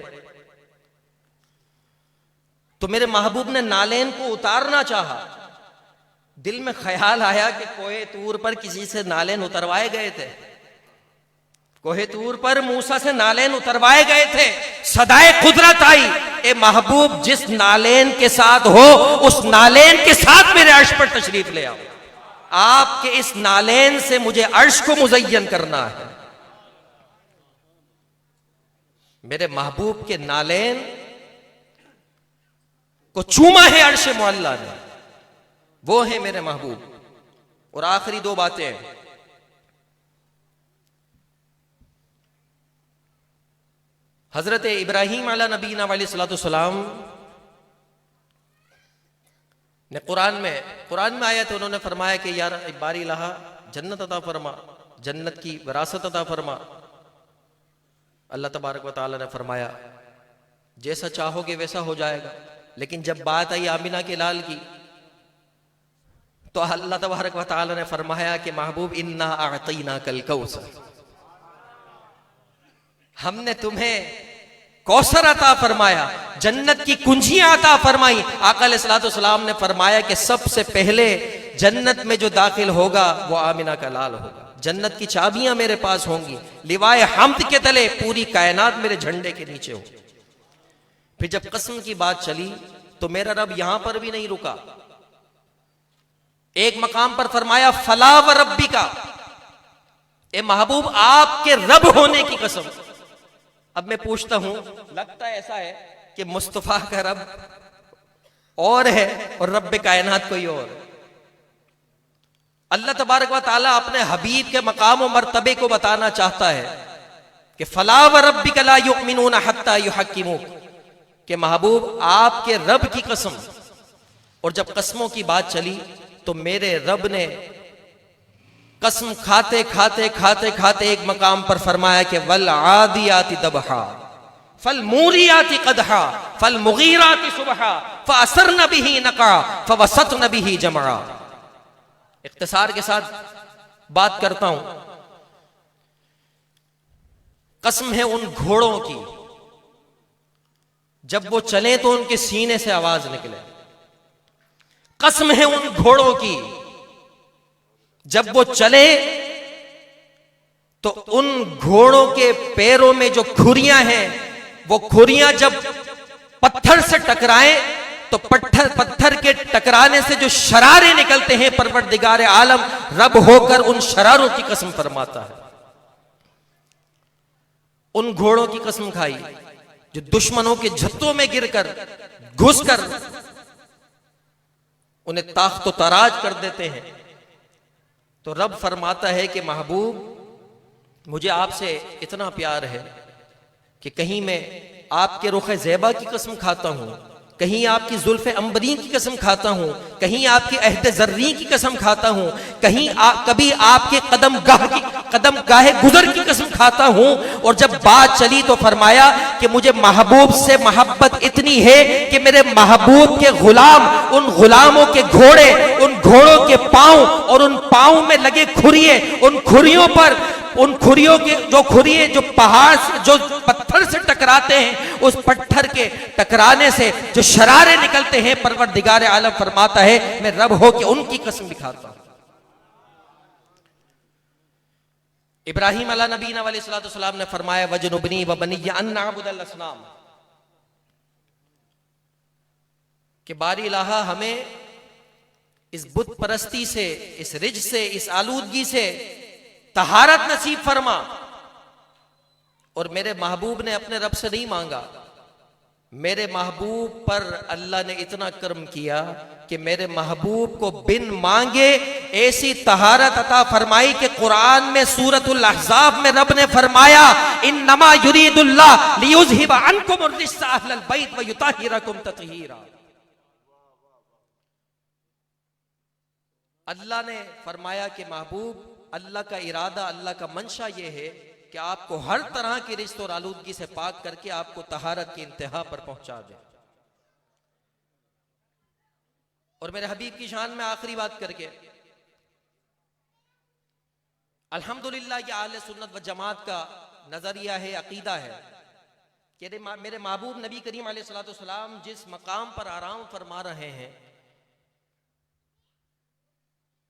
तो मेरे महबूब ने नालेन को उतारना चाहा। दिल में ख्याल आया कि कोहे तूर पर किसी से नालेन उतरवाए गए थे। कोहे तूर पर मूसा से नालेन उतरवाए गए थे, सदाए कुदरत आई। ए महबूब, जिस नालेन के साथ हो उस नालेन के साथ मेरे अर्श पर तशरीफ ले आओ। आपके इस नालेन से मुझे अर्श को मुज़य्यन करना है। मेरे महबूब के नालेन को चूमा है अर्श मुअल्ला ने, वो है मेरे महबूब। और आखिरी दो बातें, हजरत इब्राहीम अला नबीना अलैहिस्सलाम ने कुरान में आया तो उन्होंने फरमाया कि यार बारी लहा जन्नत अता फरमा, जन्नत की विरासत अता फरमा। अल्लाह तबारक व तआला ने फरमाया जैसा चाहोगे वैसा हो जाएगा। लेकिन जब बात आई आमिना के लाल की तो अल्लाह तबारक व तआला ने फरमाया कि महबूब इन्ना अअतैना कल कौसर, हमने तुम्हें कौसर अता फरमाया, जन्नत की कुंजियां अता फरमाई। आका अलैहिस्सलाम ने फरमाया कि सबसे पहले जन्नत में जो दाखिल होगा वो आमिना का लाल होगा। जन्नत की चाबियां मेरे पास होंगी, लिवाए हम्द के तले पूरी कायनात मेरे झंडे के नीचे हो। फिर जब कसम की बात चली तो मेरा रब यहां पर भी नहीं रुका। एक मकाम पर फरमाया फला व रब्बी का, ए महबूब आपके रब होने की कसम। अब मैं पूछता हूं, लगता है ऐसा है कि मुस्तफा का रब और है और रब कायनात कोई और। अल्लाह तबारक व तआला अपने हबीब के मकाम और मर्तबे को बताना चाहता है कि फला व रब्बिक ला युमिनूना हत्ता युहक्किमूक, कि महबूब आपके रब की कसम। और जब कसमों की बात चली तो मेरे रब ने कसम खाते खाते खाते खाते एक मकाम पर फरमाया कि वल आदियाति दबहा फल मूरियाति कदहा फल मुगीराति सुबहा फअसरन बिही नका फवसतन बिही जमा। इख्तिसार के साथ बात करता हूं। कसम है उन घोड़ों की, जब वो चले तो उनके सीने से आवाज निकले। कसम है उन घोड़ों की, जब वो चले तो उन घोड़ों के पैरों में जो खुरियां हैं, वो खुरियां जब पत्थर से टकराएं तो पत्थर के टकराने से जो शरारे निकलते हैं, परवरदिगार आलम रब होकर उन शरारों की कसम फरमाता है। उन घोड़ों की कसम खाई जो दुश्मनों के झत्तों में गिरकर घुसकर उन्हें ताख्त तराज कर देते हैं। तो रब फरमाता है कि महबूब मुझे आपसे इतना प्यार है कि कहीं मैं आपके रुख ज़ैबा की कसम खाता हूं, कहीं आपकी जुल्फ़े अंबरी की कसम खाता हूं, कहीं आपकी अहद ज़र्री की कसम खाता हूं, कभी आपके कदम गाहे गुजर की कसम खाता हूं। और जब बात चली तो फरमाया कि मुझे महबूब से मोहब्बत इतनी है कि मेरे महबूब के गुलाम, उन गुलामों के घोड़े, उन घोड़ों के पांव और उन पांव में लगे खुरिये, उन खुरियों पर, उन खुरियों के जो खुरिये जो पहाड़ से, जो पत्थर से टकराते हैं, उस पत्थर के टकराने से जो शरारे निकलते हैं, परवरदिगार आलम फरमाता है मैं रब हो के उनकी कसम भी खाता हूं। इब्राहीम अला नबीना अलैहिस्सलाम ने फरमाया वजनुबनी व बनिया अन नअबुदल असनाम, कि बारी इलाहा हमें इस बुत परस्ती से, इस रिज से, इस आलूदगी से तहारत नसीब फरमा। और मेरे महबूब ने अपने रब से नहीं मांगा, मेरे महबूब पर अल्लाह ने इतना कर्म किया कि मेरे महबूब को बिन मांगे ऐसी तहारत अता फरमाई कि कुरान में सूरतुल अहज़ाब में रब ने फरमाया इन्नमा युरीदुल्लाह लियुज़हिबा अन्कुम अर्रिज्सा अहलल बैत व युतहिरकुम तत्हीरा। अल्लाह ने फरमाया कि महबूब, अल्लाह का इरादा, अल्लाह का मंशा यह है कि आपको हर तरह की रिश्त और आलूदगी से पाक करके आपको तहारत की इंतहा पर पहुंचा दे। और मेरे हबीब की शान में आखिरी बात करके, अल्हम्दुलिल्लाह ये आले सुन्नत व जमात का नजरिया है, अकीदा है कि मेरे महबूब नबी करीम अलैहिस्सलाम जिस मकाम पर आराम फरमा रहे हैं,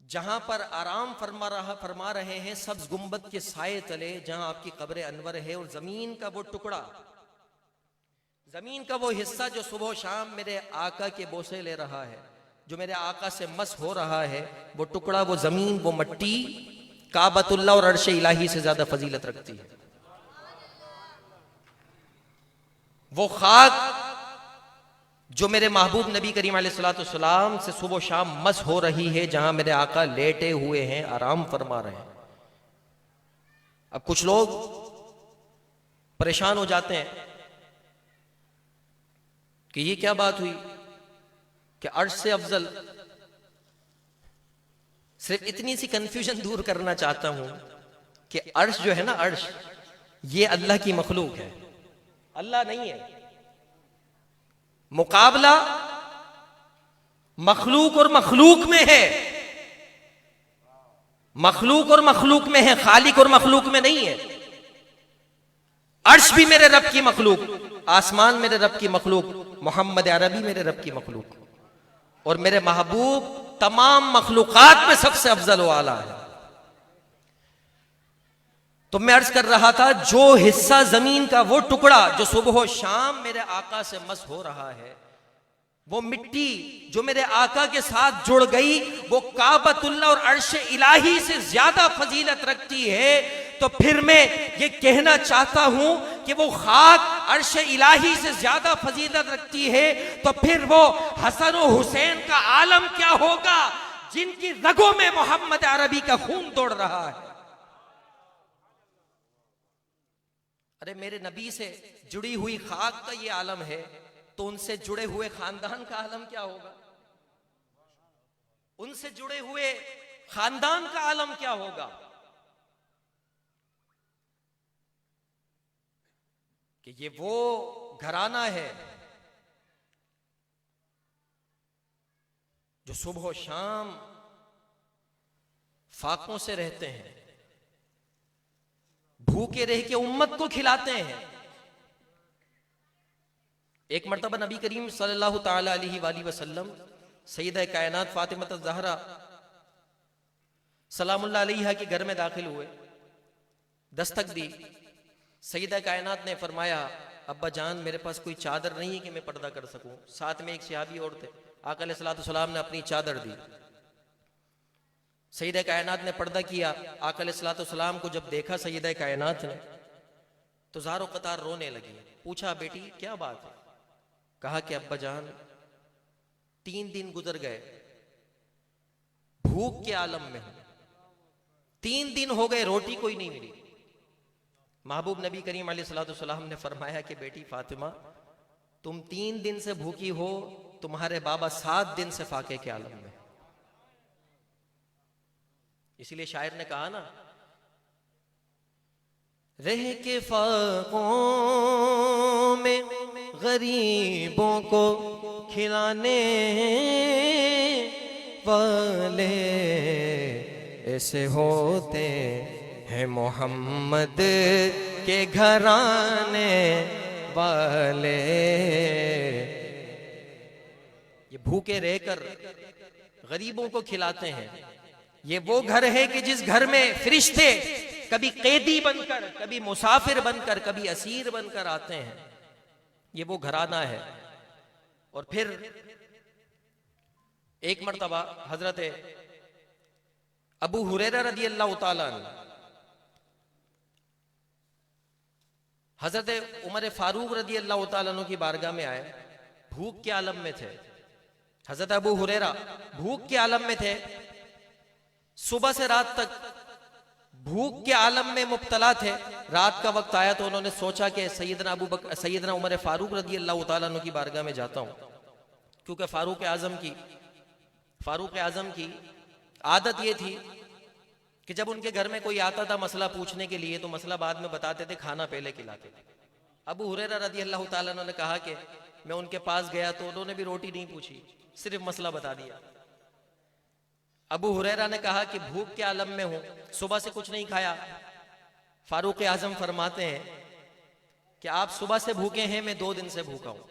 जहां पर आराम फरमा रहे हैं सब्ज गुंबद के साए तले, जहां आपकी कब्र अनवर है, और जमीन का वो टुकड़ा, जमीन का वो हिस्सा जो सुबह शाम मेरे आका के बोसे ले रहा है, जो मेरे आका से मस हो रहा है, वो टुकड़ा, वो जमीन, वो मट्टी काबतुल्लाह और अर्श इलाही से ज्यादा फजीलत रखती है। वो खाक जो मेरे महबूब नबी करीम अलैहिस्सलाम से सुबह शाम मस हो रही है, जहां मेरे आका लेटे हुए हैं, आराम फरमा रहे हैं। अब कुछ लोग परेशान हो जाते हैं कि ये क्या बात हुई कि अर्श से अफजल। सिर्फ इतनी सी कंफ्यूजन दूर करना चाहता हूं कि अर्श जो है ना, अर्श ये अल्लाह की मखलूक है, अल्लाह नहीं है। मुकाबला मखलूक और मखलूक में है, मखलूक और मखलूक में है, खालिक और मखलूक में नहीं है। अर्श भी मेरे रब की मखलूक, आसमान मेरे रब की मखलूक, मोहम्मद अरबी मेरे रब की मखलूक, और मेरे महबूब तमाम मखलूकात में सबसे अफजल व आला है। तो मैं अर्ज कर रहा था, जो हिस्सा जमीन का वो टुकड़ा जो सुबह शाम मेरे आका से मस हो रहा है, वो मिट्टी जो मेरे आका के साथ जुड़ गई, वो काबतुल्लाह और अर्श इलाही से ज्यादा फजीलत रखती है। तो फिर मैं ये कहना चाहता हूं कि वो खाक अर्श इलाही से ज्यादा फजीलत रखती है, तो फिर वो हसन और हुसैन का आलम क्या होगा जिनकी रगों में मोहम्मद अरबी का खून दौड़ रहा है। अरे मेरे नबी से जुड़ी हुई खाक का ये आलम है, तो उनसे जुड़े हुए खानदान का आलम क्या होगा, उनसे जुड़े हुए खानदान का आलम क्या होगा। कि ये वो घराना है जो सुबह शाम फाकों से रहते हैं, भूखे रह के उम्मत को खिलाते हैं। एक मर्तबा नबी करीम सल्लल्लाहु ताला अलैहि वसल्लम सैयदा कायनात फातिमा ज़हरा सलामुल्लाह अलैहा के घर में दाखिल हुए, दस्तक दी। सैयदा कायनात ने फरमाया, अब्बा जान मेरे पास कोई चादर नहीं है कि मैं पर्दा कर सकूं। साथ में एक सहाबी और थे। आका अलैहिस्सलातु वस्सलाम ने अपनी चादर दी, सैयदा कायनात ने पर्दा किया। आका अलैहिस्सलातु वस्सलाम को जब देखा सैयदा कायनात ने, तो ज़ारो कतार रोने लगी। पूछा, बेटी क्या बात है? कहा कि अब्बा जान 3 दिन गुजर गए, भूख के आलम में हूं, 3 दिन हो गए, रोटी कोई नहीं मिली। महबूब नबी करीम अलैहिस्सलाम ने फरमाया कि बेटी फातिमा, तुम 3 दिन से भूखी हो, तुम्हारे बाबा 7 दिन से फाके के आलम में। इसीलिए शायर ने कहा ना, रह के फाकों में गरीबों को खिलाने वाले ऐसे होते हैं मोहम्मद के घराने वाले। ये भूखे रहकर गरीबों को खिलाते हैं। ये वो घर है कि जिस घर में फरिश्ते कभी कैदी बनकर, कभी मुसाफिर बनकर, कभी असीर बनकर आते हैं। ये वो घराना है। और फिर एक मर्तबा हजरत अबू हुरैरा रदियल्लाहु ताला अन्हु हजरत उमर फारूक रदियल्लाहु ताला अन्हु की बारगाह में आए, भूख के आलम में थे। हजरत अबू हुरैरा भूख के आलम में थे, सुबह से रात तक भूख के आलम में मुब्तला थे। रात का वक्त आया तो उन्होंने सोचा कि सैयदना उमर फारूक रदियल्लाहु ताला अन्हु की बारगाह में जाता हूं, क्योंकि फारूक आजम की आदत ये थी कि जब उनके घर में कोई आता था मसला पूछने के लिए, तो मसला बाद में बताते थे, खाना पहले खिलाते थे। अबू हुरैरा रदियल्लाहु ताला अन्हु ने कहा कि मैं उनके पास गया तो उन्होंने भी रोटी नहीं पूछी, सिर्फ मसला बता दिया। अबू हुरैरा ने कहा कि भूख के आलम में हूं, सुबह से कुछ नहीं खाया। फारूक आजम फरमाते हैं कि आप सुबह से भूखे हैं, मैं 2 दिन से भूखा हूं।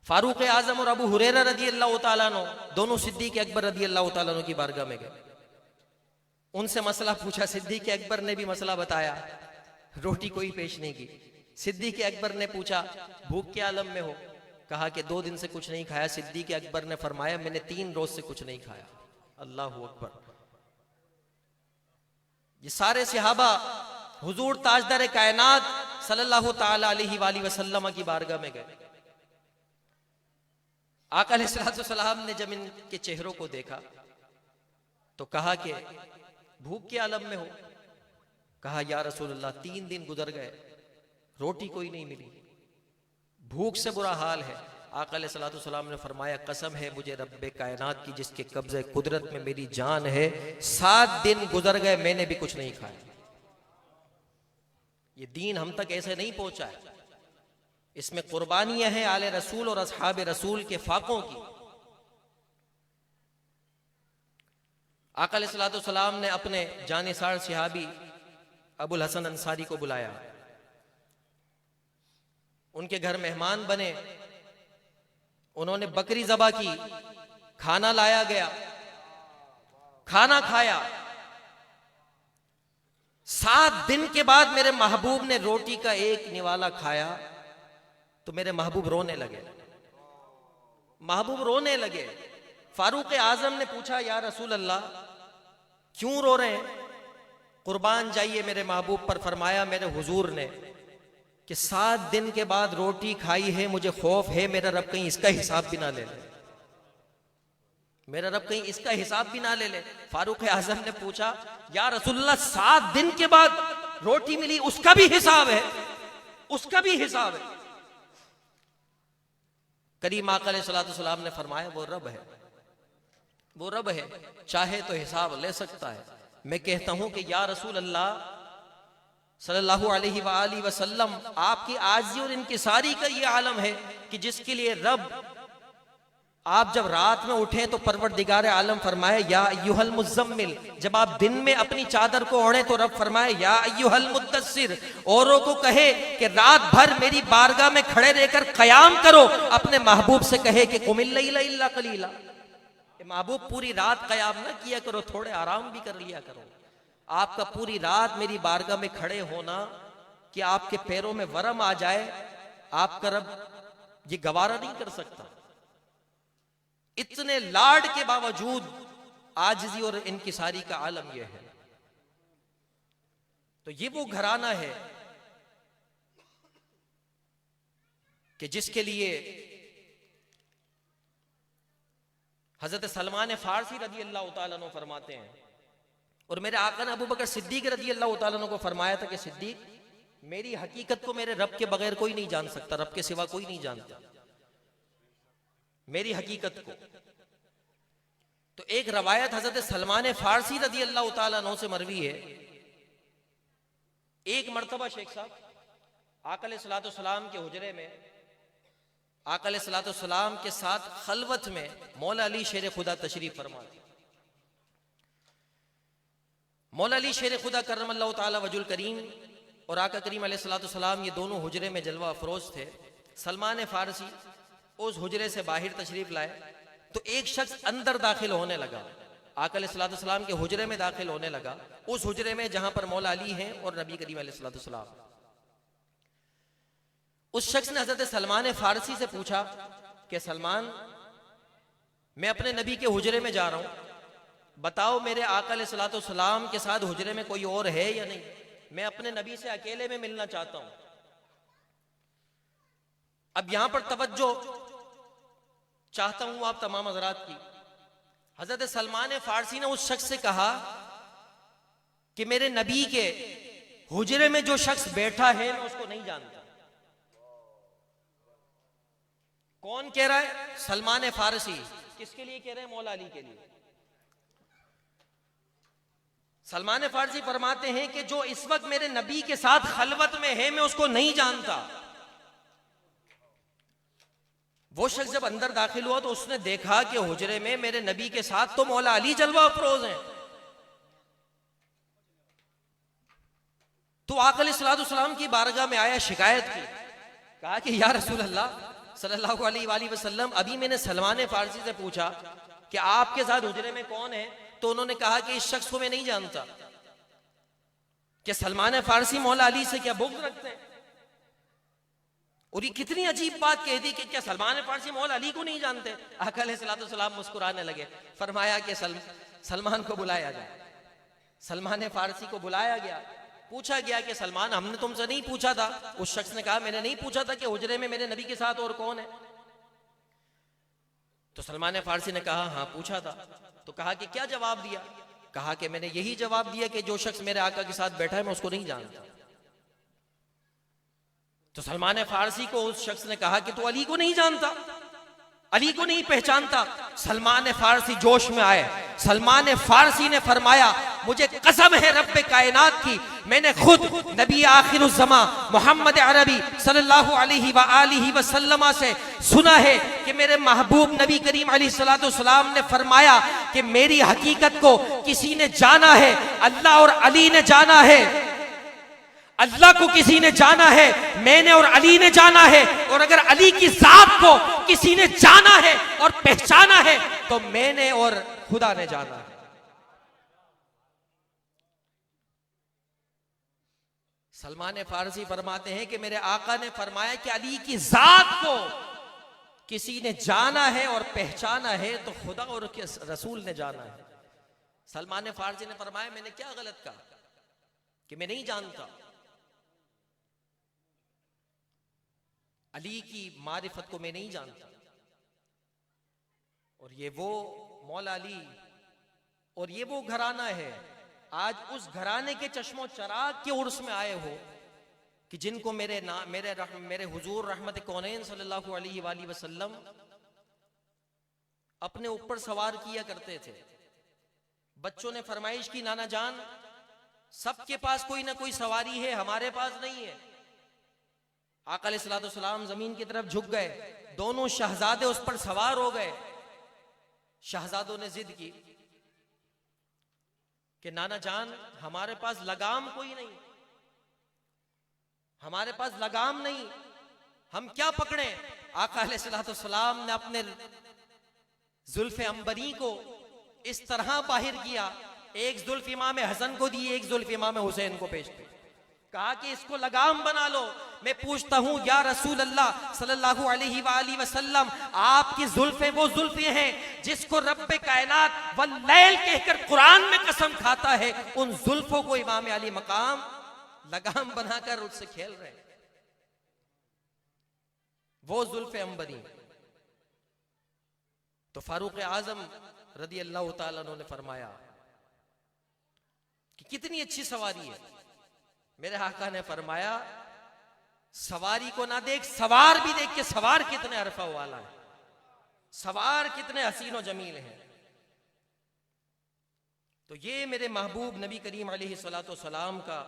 फारूक आजम और अबू हुरैरा रदी अल्लाह तआला अन्हु दोनों सिद्दीक अकबर रदी अल्लाह तआला अन्हु की बारगाह में गए। उनसे मसला पूछा। सिद्दीक अकबर ने भी मसला बताया, रोटी कोई पेश नहीं की। सिद्दीक अकबर ने पूछा भूख के आलम में हो? कहा कि 2 दिन से कुछ नहीं खाया। सिद्दीक अकबर ने फरमाया मैंने 3 रोज से कुछ नहीं खाया। अल्लाह अकबर। ये सारे सहाबा हुजूर ताजदार कायनात सल्लल्लाहु ताला अलैहि वसल्लम की बारगाह में गए। आका अलैहिस्सलाम ने जब इनके चेहरों को देखा तो कहा कि भूख के आलम में हो? कहा या रसूलल्लाह 3 दिन गुजर गए, रोटी कोई नहीं मिली, भूख से बुरा हाल है। आका अलैहिस्सलाम ने फरमाया कसम है मुझे रब्बे कायनात की जिसके कब्जे कुदरत में मेरी जान है, 7 दिन गुजर गए मैंने भी कुछ नहीं खाया। ये दीन हम तक ऐसे नहीं पहुंचा है। इसमें कुर्बानियां हैं आले रसूल और असहाब रसूल के फाकों की। आका अलैहिस्सलाम ने अपने जानिसार सहाबी अबुल हसन अंसारी को बुलाया, उनके घर मेहमान बने, उन्होंने बकरी ज़बा की, खाना लाया गया, खाना खाया। 7 दिन के बाद मेरे महबूब ने रोटी का एक निवाला खाया तो मेरे महबूब रोने लगे। महबूब रोने लगे। फारूक आजम ने पूछा या रसूल अल्लाह क्यों रो रहे हैं? कुर्बान जाइए मेरे महबूब पर। फरमाया मेरे हुजूर ने कि 7 दिन के बाद रोटी खाई है, मुझे खौफ है मेरा रब कहीं इसका हिसाब भी ना ले ले, मेरा रब कहीं इसका हिसाब भी ना ले ले। फारूक आजम ने पूछा या रसूलल्लाह 7 दिन के बाद रोटी मिली, उसका भी हिसाब है? उसका भी हिसाब है? करीम आका अलैहिस्सलाम ने फरमाया वो रब है, वो रब है, चाहे तो हिसाब ले सकता है। मैं कहता हूं कि या रसूल अल्लाह सल्लल्लाहु अलैहि वसल्लम आपकी आजी और इनकिसारी का ये आलम है कि जिसके लिए रब आप जब रात में उठे तो परवरदिगार आलम फरमाए या अय्युहल मुज़म्मिल, जब आप दिन में अपनी चादर को ओढ़े तो रब फरमाए या अय्युहल मुद्दस्सिर, औरों को कहे कि रात भर मेरी बारगाह में खड़े रहकर क़याम करो। अपने महबूब से कहे कि कुमिल लैला इल्ला कलीला, महबूब पूरी रात क़याम ना किया करो, थोड़े आराम भी कर लिया करो। आपका पूरी रात मेरी बारगाह में खड़े होना कि आपके पैरों में वरम आ जाए, आपका रब ये गवारा नहीं कर सकता। इतने लाड के बावजूद आजिज़ी और इनकिसारी का आलम यह है। तो ये वो घराना है कि जिसके लिए हजरत सलमान फारसी रदी अल्लाह तआला अन्हु फरमाते हैं और मेरे आका ने अबू बकर सिद्दीक रदी अल्लाह तआला अन्हु को फरमाया था कि सिद्दीक मेरी हकीकत को मेरे रब के बगैर कोई नहीं जान सकता, रब के सिवा कोई नहीं जानता मेरी हकीकत को। तो एक रवायत हजरत सलमान फारसी रदी अल्लाह तआला अन्हु से मरवी है, एक मर्तबा शेख साहब आका अलैहिस्सलाम के हुजरे में आका अलैहिस्सलाम के साथ खलवत में मौला अली शेर खुदा तशरीफ फरमा थे। मौला अली शेर खुदा करमल्लाहु ताला वजुल करीम और आका करीम अलैहिस्सलाम ये दोनों हुजरे में जलवा अफरोज थे। सलमान फारसी उस हुजरे से बाहर तशरीफ लाए तो एक शख्स अंदर दाखिल होने लगा, आका अलैहिस्सलाम के हुजरे में दाखिल होने लगा, उस हुजरे में जहां पर मौला अली हैं और नबी करीम अलैहिस्सलाम। उस शख्स ने हजरत सलमान फारसी से पूछा कि सलमान मैं अपने नबी के हुजरे में जा रहा हूं, बताओ मेरे आका अलैहिस्सलाम के साथ हुजरे में कोई और है या नहीं, मैं अपने नबी से अकेले में मिलना चाहता हूं। अब यहां पर तवज्जो चाहता हूं आप तमाम हजरात की। हजरत सलमान फारसी ने उस शख्स से कहा कि मेरे नबी के हुजरे में जो शख्स बैठा है मैं उसको नहीं जानता। कौन कह रहा है? सलमान फारसी। किसके लिए कह रहे हैं? मौला अली के लिए। सलमान फारसी फरमाते हैं कि जो इस वक्त मेरे नबी के साथ खलवत में है मैं उसको नहीं जानता। वो शख्स जब अंदर दाखिल हुआ तो उसने देखा कि हुजरे में मेरे नबी के साथ तो मौला अली जलवा अफरोज हैं। तो आका अलैहिस्सलाम की बारगाह में आया, शिकायत की, कहा कि या रसूल अल्लाह सल्लल्लाहु अलैहि वसल्लम, अभी मैंने सलमान फारसी से पूछा कि आपके साथ हुजरे में कौन है, तो उन्होंने कहा कि इस शख्स को मैं नहीं जानता। कि सलमान फारसी मौला अली से क्या बुग़्ज़ रखते हैं? और ये कितनी अजीब बात कह दी कि क्या सलमान फारसी मौला अली को नहीं जानते। आका अलैहिस्सलाम मुस्कुराने लगे, फरमाया कि सलमान को बुलाया जाए। सलमान फारसी को बुलाया गया, पूछा गया कि सलमान, हमने तुमसे नहीं पूछा था। उस शख्स ने कहा, मैंने नहीं पूछा था कि हुजरे में मेरे नबी के साथ और कौन है। तो सलमान फारसी ने कहा, हाँ पूछा था। तो कहा कि क्या जवाब दिया? कहा कि मैंने यही जवाब दिया कि जो शख्स मेरे आका के साथ बैठा है मैं उसको नहीं जानता। तो सलमान फारसी को उस शख्स ने कहा कि तू अली को नहीं जानता, अली को नहीं पहचानता। सलमान फारसी जोश में आए। सलमान फारसी ने फरमाया, मुझे कसम है रब्बे कायनात की, मैंने खुद नबी आखिरुज़्ज़मा मोहम्मद अरबी सल्लल्लाहु अलैहि वसल्लम से सुना है कि मेरे महबूब नबी करीम अलैहिस्सलाम ने फरमाया कि मेरी हकीकत को किसी ने जाना है, अल्लाह और अली ने जाना है। अल्लाह को किसी ने जाना है, मैंने और अली ने जाना है। और अगर अली की जात को किसी ने जाना है और पहचाना है तो मैंने और खुदा ने जाना है। सलमान फारसी फरमाते हैं कि मेरे आका ने फरमाया कि अली की जात को किसी ने जाना है और पहचाना है तो खुदा और रसूल ने जाना है। सलमान फारसी ने फरमाया, मैंने क्या गलत कहा कि मैं नहीं जानता? अली की मारिफत को मैं नहीं जानता। और ये वो मौला अली और ये वो घराना है, आज उस घराने के चश्मो चराग के उर्स में आए हो कि जिनको मेरे हुजूर रहमत कौनैन सल्लल्लाहु अलैहि वसल्लम अपने ऊपर सवार किया करते थे। बच्चों ने फरमाइश की, नाना जान सबके पास कोई ना कोई सवारी है, हमारे पास नहीं है। आका अलैहिस्सलाम जमीन की तरफ झुक गए, दोनों शहजादे उस पर सवार हो गए। शहजादों ने जिद की कि नाना जान हमारे पास लगाम कोई नहीं, हमारे पास लगाम नहीं, हम क्या पकड़े? आका अलैहिस्सलाम ने अपने जुल्फे अंबरी को इस तरह बाहिर किया, एक जुल्फ इमाम हसन को दी, एक जुल्फ इमाम हुसैन को पेश की। कहा कि इसको लगाम बना लो। मैं पूछता हूं या रसूल अल्लाह सल्लल्लाहु अलैहि वसल्लम, आपकी जुल्फे वो जुल्फे हैं जिसको रब्बे कायनात वल्लैल कहकर कुरान में कसम खाता है, उन जुल्फों को इमाम अली मकाम लगाम बनाकर उससे खेल रहे हैं, वो जुल्फे अंबरी। तो फारूक आजम रदी अल्लाह तआला अन्हु ने फरमाया कि कितनी अच्छी सवारी है। मेरे आका ने फरमाया, सवारी को ना देख, सवार भी देख के सवार कितने अरफा वाला है, सवार कितने हसीन और जमील हैं। तो ये मेरे महबूब नबी करीम अलैहिस्सलाम का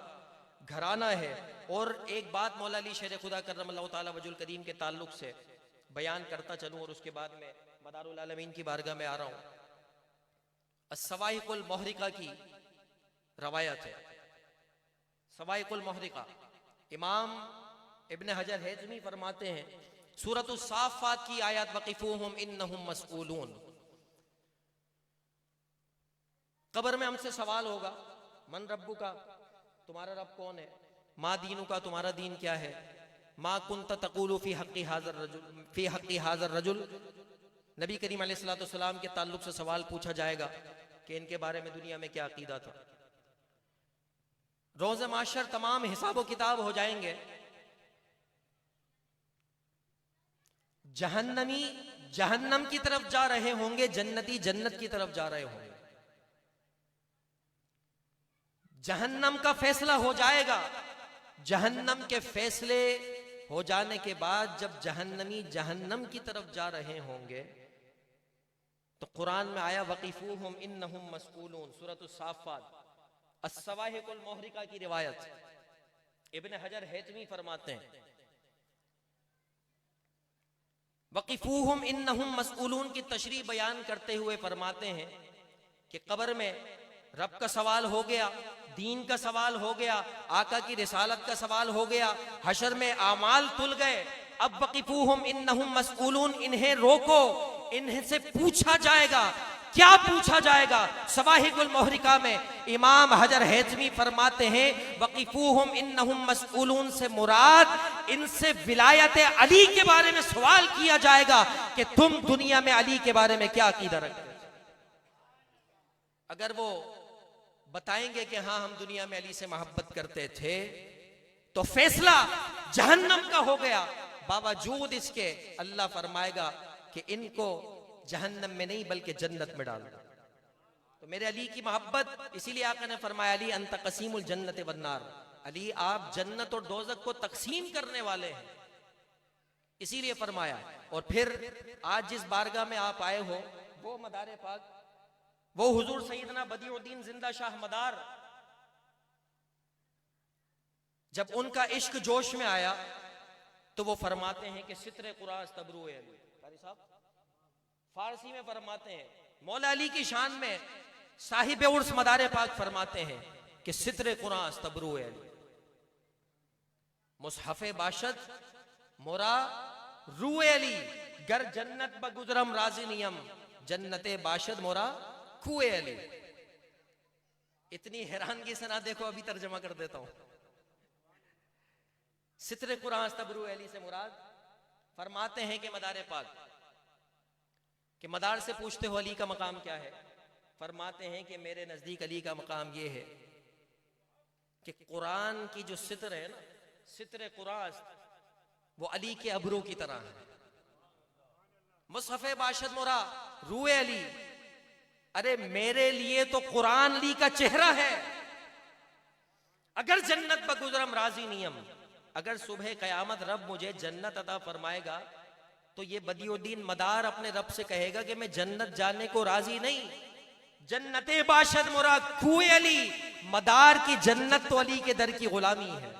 घराना है। और एक बात मौला अली शेर खुदा करमल्लाहु तआला वजुल करीम के ताल्लुक से बयान करता चलूं और उसके बाद में मदारुल आलमीन की बारगाह में आ रहा हूं। अस्सवाइकुल मुहरिका की रवायत है। सवाइकुल मुहरिका, इमाम इब्न हजर हैतमी फरमाते हैं, सूरतुस साफ़ात की आयत वक़िफ़ूहुम इन्नहुम मस्ऊलून। कब्र में हमसे सवाल होगा, मन रब्बु का, तुम्हारा रब कौन है? मा दीनु का, तुम्हारा दीन क्या है? मा कुंत तक़ूलु फ़ी हक़्क़ि हाज़र रजुल। नबी करीम अलैहिस्सलाम के ताल्लुक से सवाल पूछा जाएगा कि इनके बारे में दुनिया में क्या अकीदा था। रोज़े माशर तमाम हिसाब व किताब हो जाएंगे। जहन्नमी जहन्नम की तरफ जा रहे होंगे, जन्नती जन्नत की तरफ जा रहे होंगे। जहन्नम का फैसला हो जाएगा। जहन्नम के फैसले हो जाने के बाद जब जहन्नमी जहन्नम की तरफ जा रहे होंगे तो कुरान में आया वक़िफ़ूहुम इन्नहुम मस्ऊलून, सूरतुस साफ़ात अस्सवाहिकुल मुहरिका की रिवायत। इब्न हजर हैतमी फरमाते हैं, वक़िफ़ूहुम इन्नहुम मस्ऊलून की तशरीह बयान करते हुए फरमाते हैं कि कब्र में रब का सवाल हो गया, दीन का सवाल हो गया, आका की रिसालत का सवाल हो गया, हशर में आमाल तुल गए। अब वक़िफूहुम इन्नहुम मस्ऊलून, इन्हें रोको, इनसे पूछा जाएगा। क्या पूछा जाएगा? सवाहिकुल मुहरिका में इमाम हजर हैतमी फरमाते हैं वक़िफूहुम इन्नहुम मस्ऊलून से मुराद इनसे विलायत अली के बारे में सवाल किया जाएगा कि तुम दुनिया में अली के बारे में क्या अकीदा रखते हो। अगर वो बताएंगे कि हाँ हम दुनिया में अली से मोहब्बत करते थे तो फैसला जहन्नम का हो गया। बावजूद इसके अल्लाह फरमाएगा कि इनको जहन्नम में नहीं बल्कि जन्नत में डाल दो। तो मेरे अली की मोहब्बत, इसीलिए आका ने फरमाया अली अंत कसीमुल जन्नत वन्नार, अली आप जन्नत और दोज़ख को तकसीम करने वाले हैं, इसीलिए फरमाया। और फिर आज जिस बारगाह में आप आए हो वो मदार पाक, वो हुजूर सैयदना बदिउद्दीन जिंदा शाह मदार, जब उनका इश्क जोश में आया तो वो फरमाते हैं कि सित्रे कुरास तबरू अली। कारी साहब फारसी में फरमाते हैं, मौला अली की शान में साहिब उर्स मदार पाक फरमाते हैं कि सित्रे कुरास तबरू अली, मुसहफ़े बाशद मोरा रूए अली, गर जन्नत बगुजरम राजी नियम, जन्नते बाशद मोरा कुए अली। इतनी हैरानगी से ना देखो, अभी तर्जमा कर देता हूं। सित्रे कुरान तबरू अली से मुराद फरमाते हैं कि मदार पाक कि मदार से पूछते हो अली का मकाम क्या है? फरमाते हैं कि मेरे नजदीक अली का मकाम यह है कि कुरान की जो सित्र है ना, सित्रे कुरान, वो अली के अबरू की तरह है। मुसहफ़े बाशद मोरा रूए अली, अरे मेरे लिए तो कुरान अली का चेहरा है। अगर जन्नत बगुजरम राजी नियम, अगर सुबह कयामत रब मुझे जन्नत अता फरमाएगा तो ये बदिउद्दीन मदार अपने रब से कहेगा कि मैं जन्नत जाने को राजी नहीं, जन्नते बाशद मोरा कुए अली, मदार की जन्नत तो अली के दर की गुलामी है।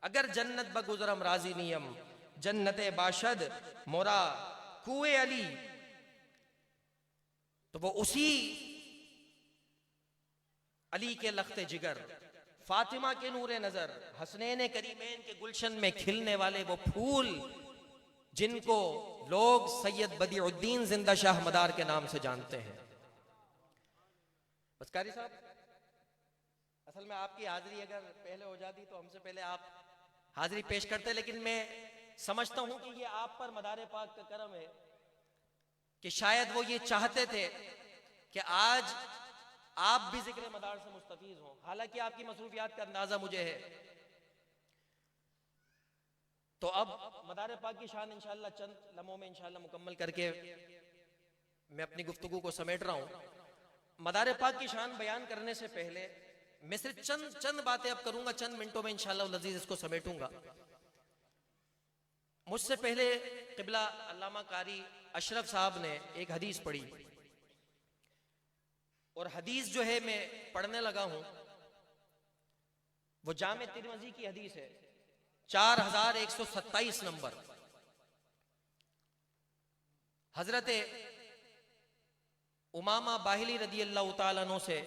अगर जन्नत बगुजरम राजी नियम, जन्नते बाशद मोरा कुए अली, तो वो उसी अली के लख्ते जिगर, फातिमा के नूरे नजर, हसनैन करीमैन के गुलशन में खिलने वाले वो फूल जिनको लोग सैयद बदिउद्दीन जिंदा शाह मदार के नाम से जानते हैं। बस कारी साहब, असल में आपकी हाजिरी अगर पहले हो जाती तो हमसे पहले आप हाजिरी पेश करते, लेकिन मैं समझता हूं कि ये आप पर मदार पाक का करम है कि शायद वो ये चाहते थे कि आज आप भी जिक्र मदार से मुस्तफीज हों। हालांकि आपकी मसरूफियात का अंदाजा मुझे है। तो अब मदार पाक की शान इंशाअल्लाह चंद लम्हों में इंशाअल्लाह मुकम्मल करके मैं अपनी गुफ्तगू को समेट रहा हूं। मदार पाक की शान बयान करने से पहले मैं सिर्फ चंद बातें अब करूंगा, चंद मिनटों में इंशाअल्लाह अज़ीज़ इसको समेटूंगा। मुझसे पहले क़िबला अल्लामा कारी अशरफ साहब ने एक हदीस पढ़ी, और हदीस जो है मैं पढ़ने लगा हूं वो जामे तिरमिज़ी की हदीस है, 4127 नंबर। हजरत उमामा बाहिली रदी अल्लाह तआला अन्हु से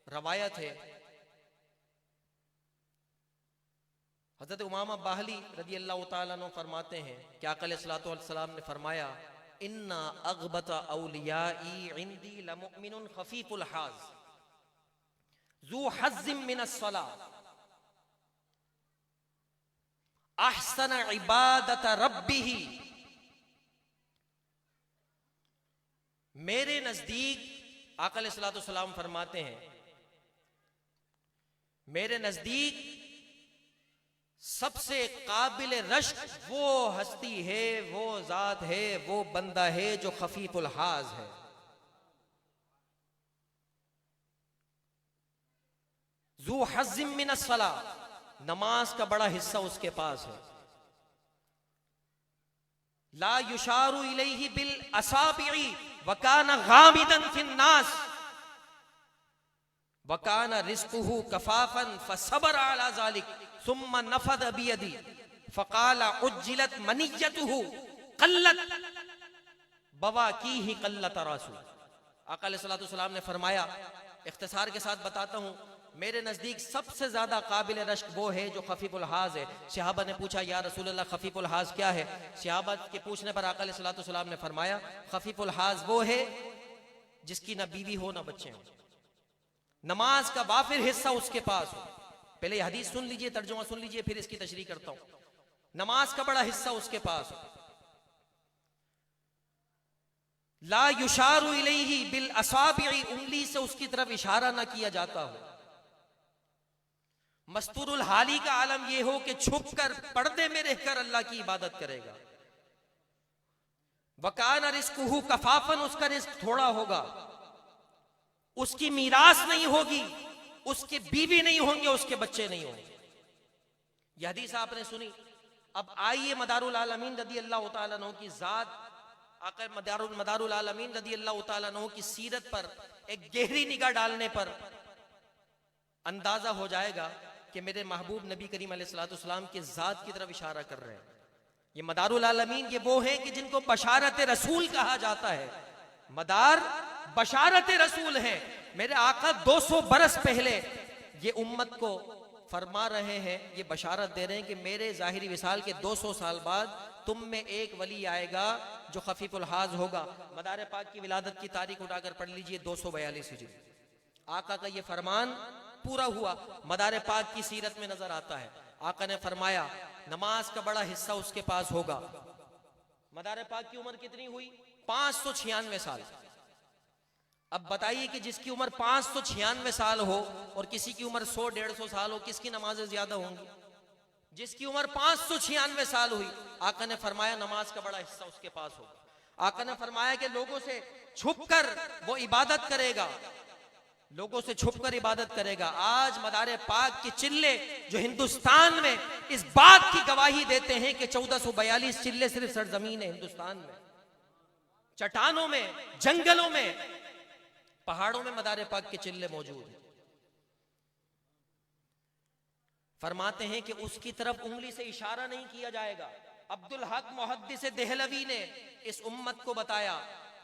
रवायत है। हजरत उमामा बाहिली रदी अल्लाह तआला अन्हु फरमाते हैं कि आका अलैहिस्सलातु वस्सलाम ने फरमाया, इन्ना अग़बत औलियाई इंदी लमुमिनुन खफीफुल हाज ज़ू हज़्ज़िम मिनस सला अहसन इबादत रब्बिही। मेरे नजदीक आका अलैहिस्सलातु वस्सलाम फरमाते हैं, मेरे नजदीक सबसे काबिल रश्क वो हस्ती है, वो जात है, वो बंदा है जो खफीफुल हाज है। ज़ू हज़्ज़िम मिनस सला, नमाज का बड़ा हिस्सा उसके पास है। ला युशारु इलैहि बिल असाबि'i वकाना गामिदन फिन्नास वकाना रिज़्क़ुहु कफाफन फसबर अला ज़ालिक सुम्मा नफद बियदी फ़क़ाला उज्जिलत मनिय्यतुहु क़ल्लत बवाकीही क़ल्लत रासू। आका अलैहिस्सलातु वस्सलाम ने फरमाया, इख्तिसार के साथ बताता हूं, मेरे नज़दीक सबसे ज़्यादा काबिल रश्क वो है जो खफीफुल हाज है। सहाबा ने पूछा, या रसूलल्लाह खफीफुल हाज क्या है? सहाबा के पूछने पर आका अलैहिस्सलातु वस्सलाम ने फरमाया, खफीफुल हाज वो है जिसकी ना बीवी हो ना बच्चे हो, नमाज का वाफिर हिस्सा उसके पास हो। पहले हदीस सुन लीजिए, तर्जुमा सुन लीजिए, फिर इसकी तशरीह करता हूं। नमाज का बड़ा हिस्सा उसके पास हो, ला युशारु इलैहि बिल असाबि'i, उंगली से उसकी तरफ इशारा ना किया जाता हो। मस्तूरुल हाली का आलम यह हो कि छुप कर पर्दे में रहकर अल्लाह की इबादत करेगा। वकान रिस्कुहु कफाफन, उसका रिस्क थोड़ा होगा, उसकी मीरास नहीं होगी, उसके बीवी नहीं होंगे, उसके बच्चे नहीं होंगे। यह हदीस आपने सुनी। अब आइए मदारुल आलमीन रदी अल्लाह तआला अन्हु की जात, आका मदारुल आलमीन रदी अल्लाह तआला अन्हु की सीरत पर एक गहरी निगाह डालने पर अंदाजा हो जाएगा कि मेरे महबूब नबी करीम अलैहिस्सलातु वस्सलाम के जात की तरफ इशारा कर रहे हैं। ये मदारुल आलमीन ये वो हैं कि जिनको बशारत रसूल कहा जाता है। मदार बशारत रसूल है। मेरे आका 200 बरस पहले ये उम्मत को फरमा रहे हैं, ये बशारत दे रहे हैं कि मेरे ज़ाहिरी विसाल के 200 साल बाद तुम में एक वली आएगा जो खफीफुल हाज होगा। मदार पाक की विलादत की तारीख उठाकर पढ़ लीजिए, 242 हिजरी। आका का ये फरमान पूरा हुआ, मदार पाक की सीरत में नजर आता है। आका ने फरमाया नमाज का बड़ा हिस्सा उसके पास होगा। मदार पाक की उम्र कितनी हुई? 596 साल। अब बताइए कि जिसकी उम्र 596 साल हो और किसी की उम्र 100-150 साल हो, किसकी नमाजें ज्यादा होंगी? जिसकी उम्र 596 साल हुई, आका ने फरमाया नमाज का बड़ा हिस्सा उसके पास होगा। आका ने फरमाया कि लोगों से छुपकर वो इबादत करेगा, लोगों से छुपकर इबादत करेगा। आज मदारे पाक के चिल्ले जो हिंदुस्तान में इस बात की गवाही देते हैं कि 1442 चिल्ले सिर्फ सरजमीन है हिंदुस्तान में, चट्टानों में, जंगलों में, पहाड़ों में मदारे पाक के चिल्ले मौजूद हैं। फरमाते हैं कि उसकी तरफ उंगली से इशारा नहीं किया जाएगा। अब्दुल हक मुहद्दिस देहलवी ने इस उम्मत को बताया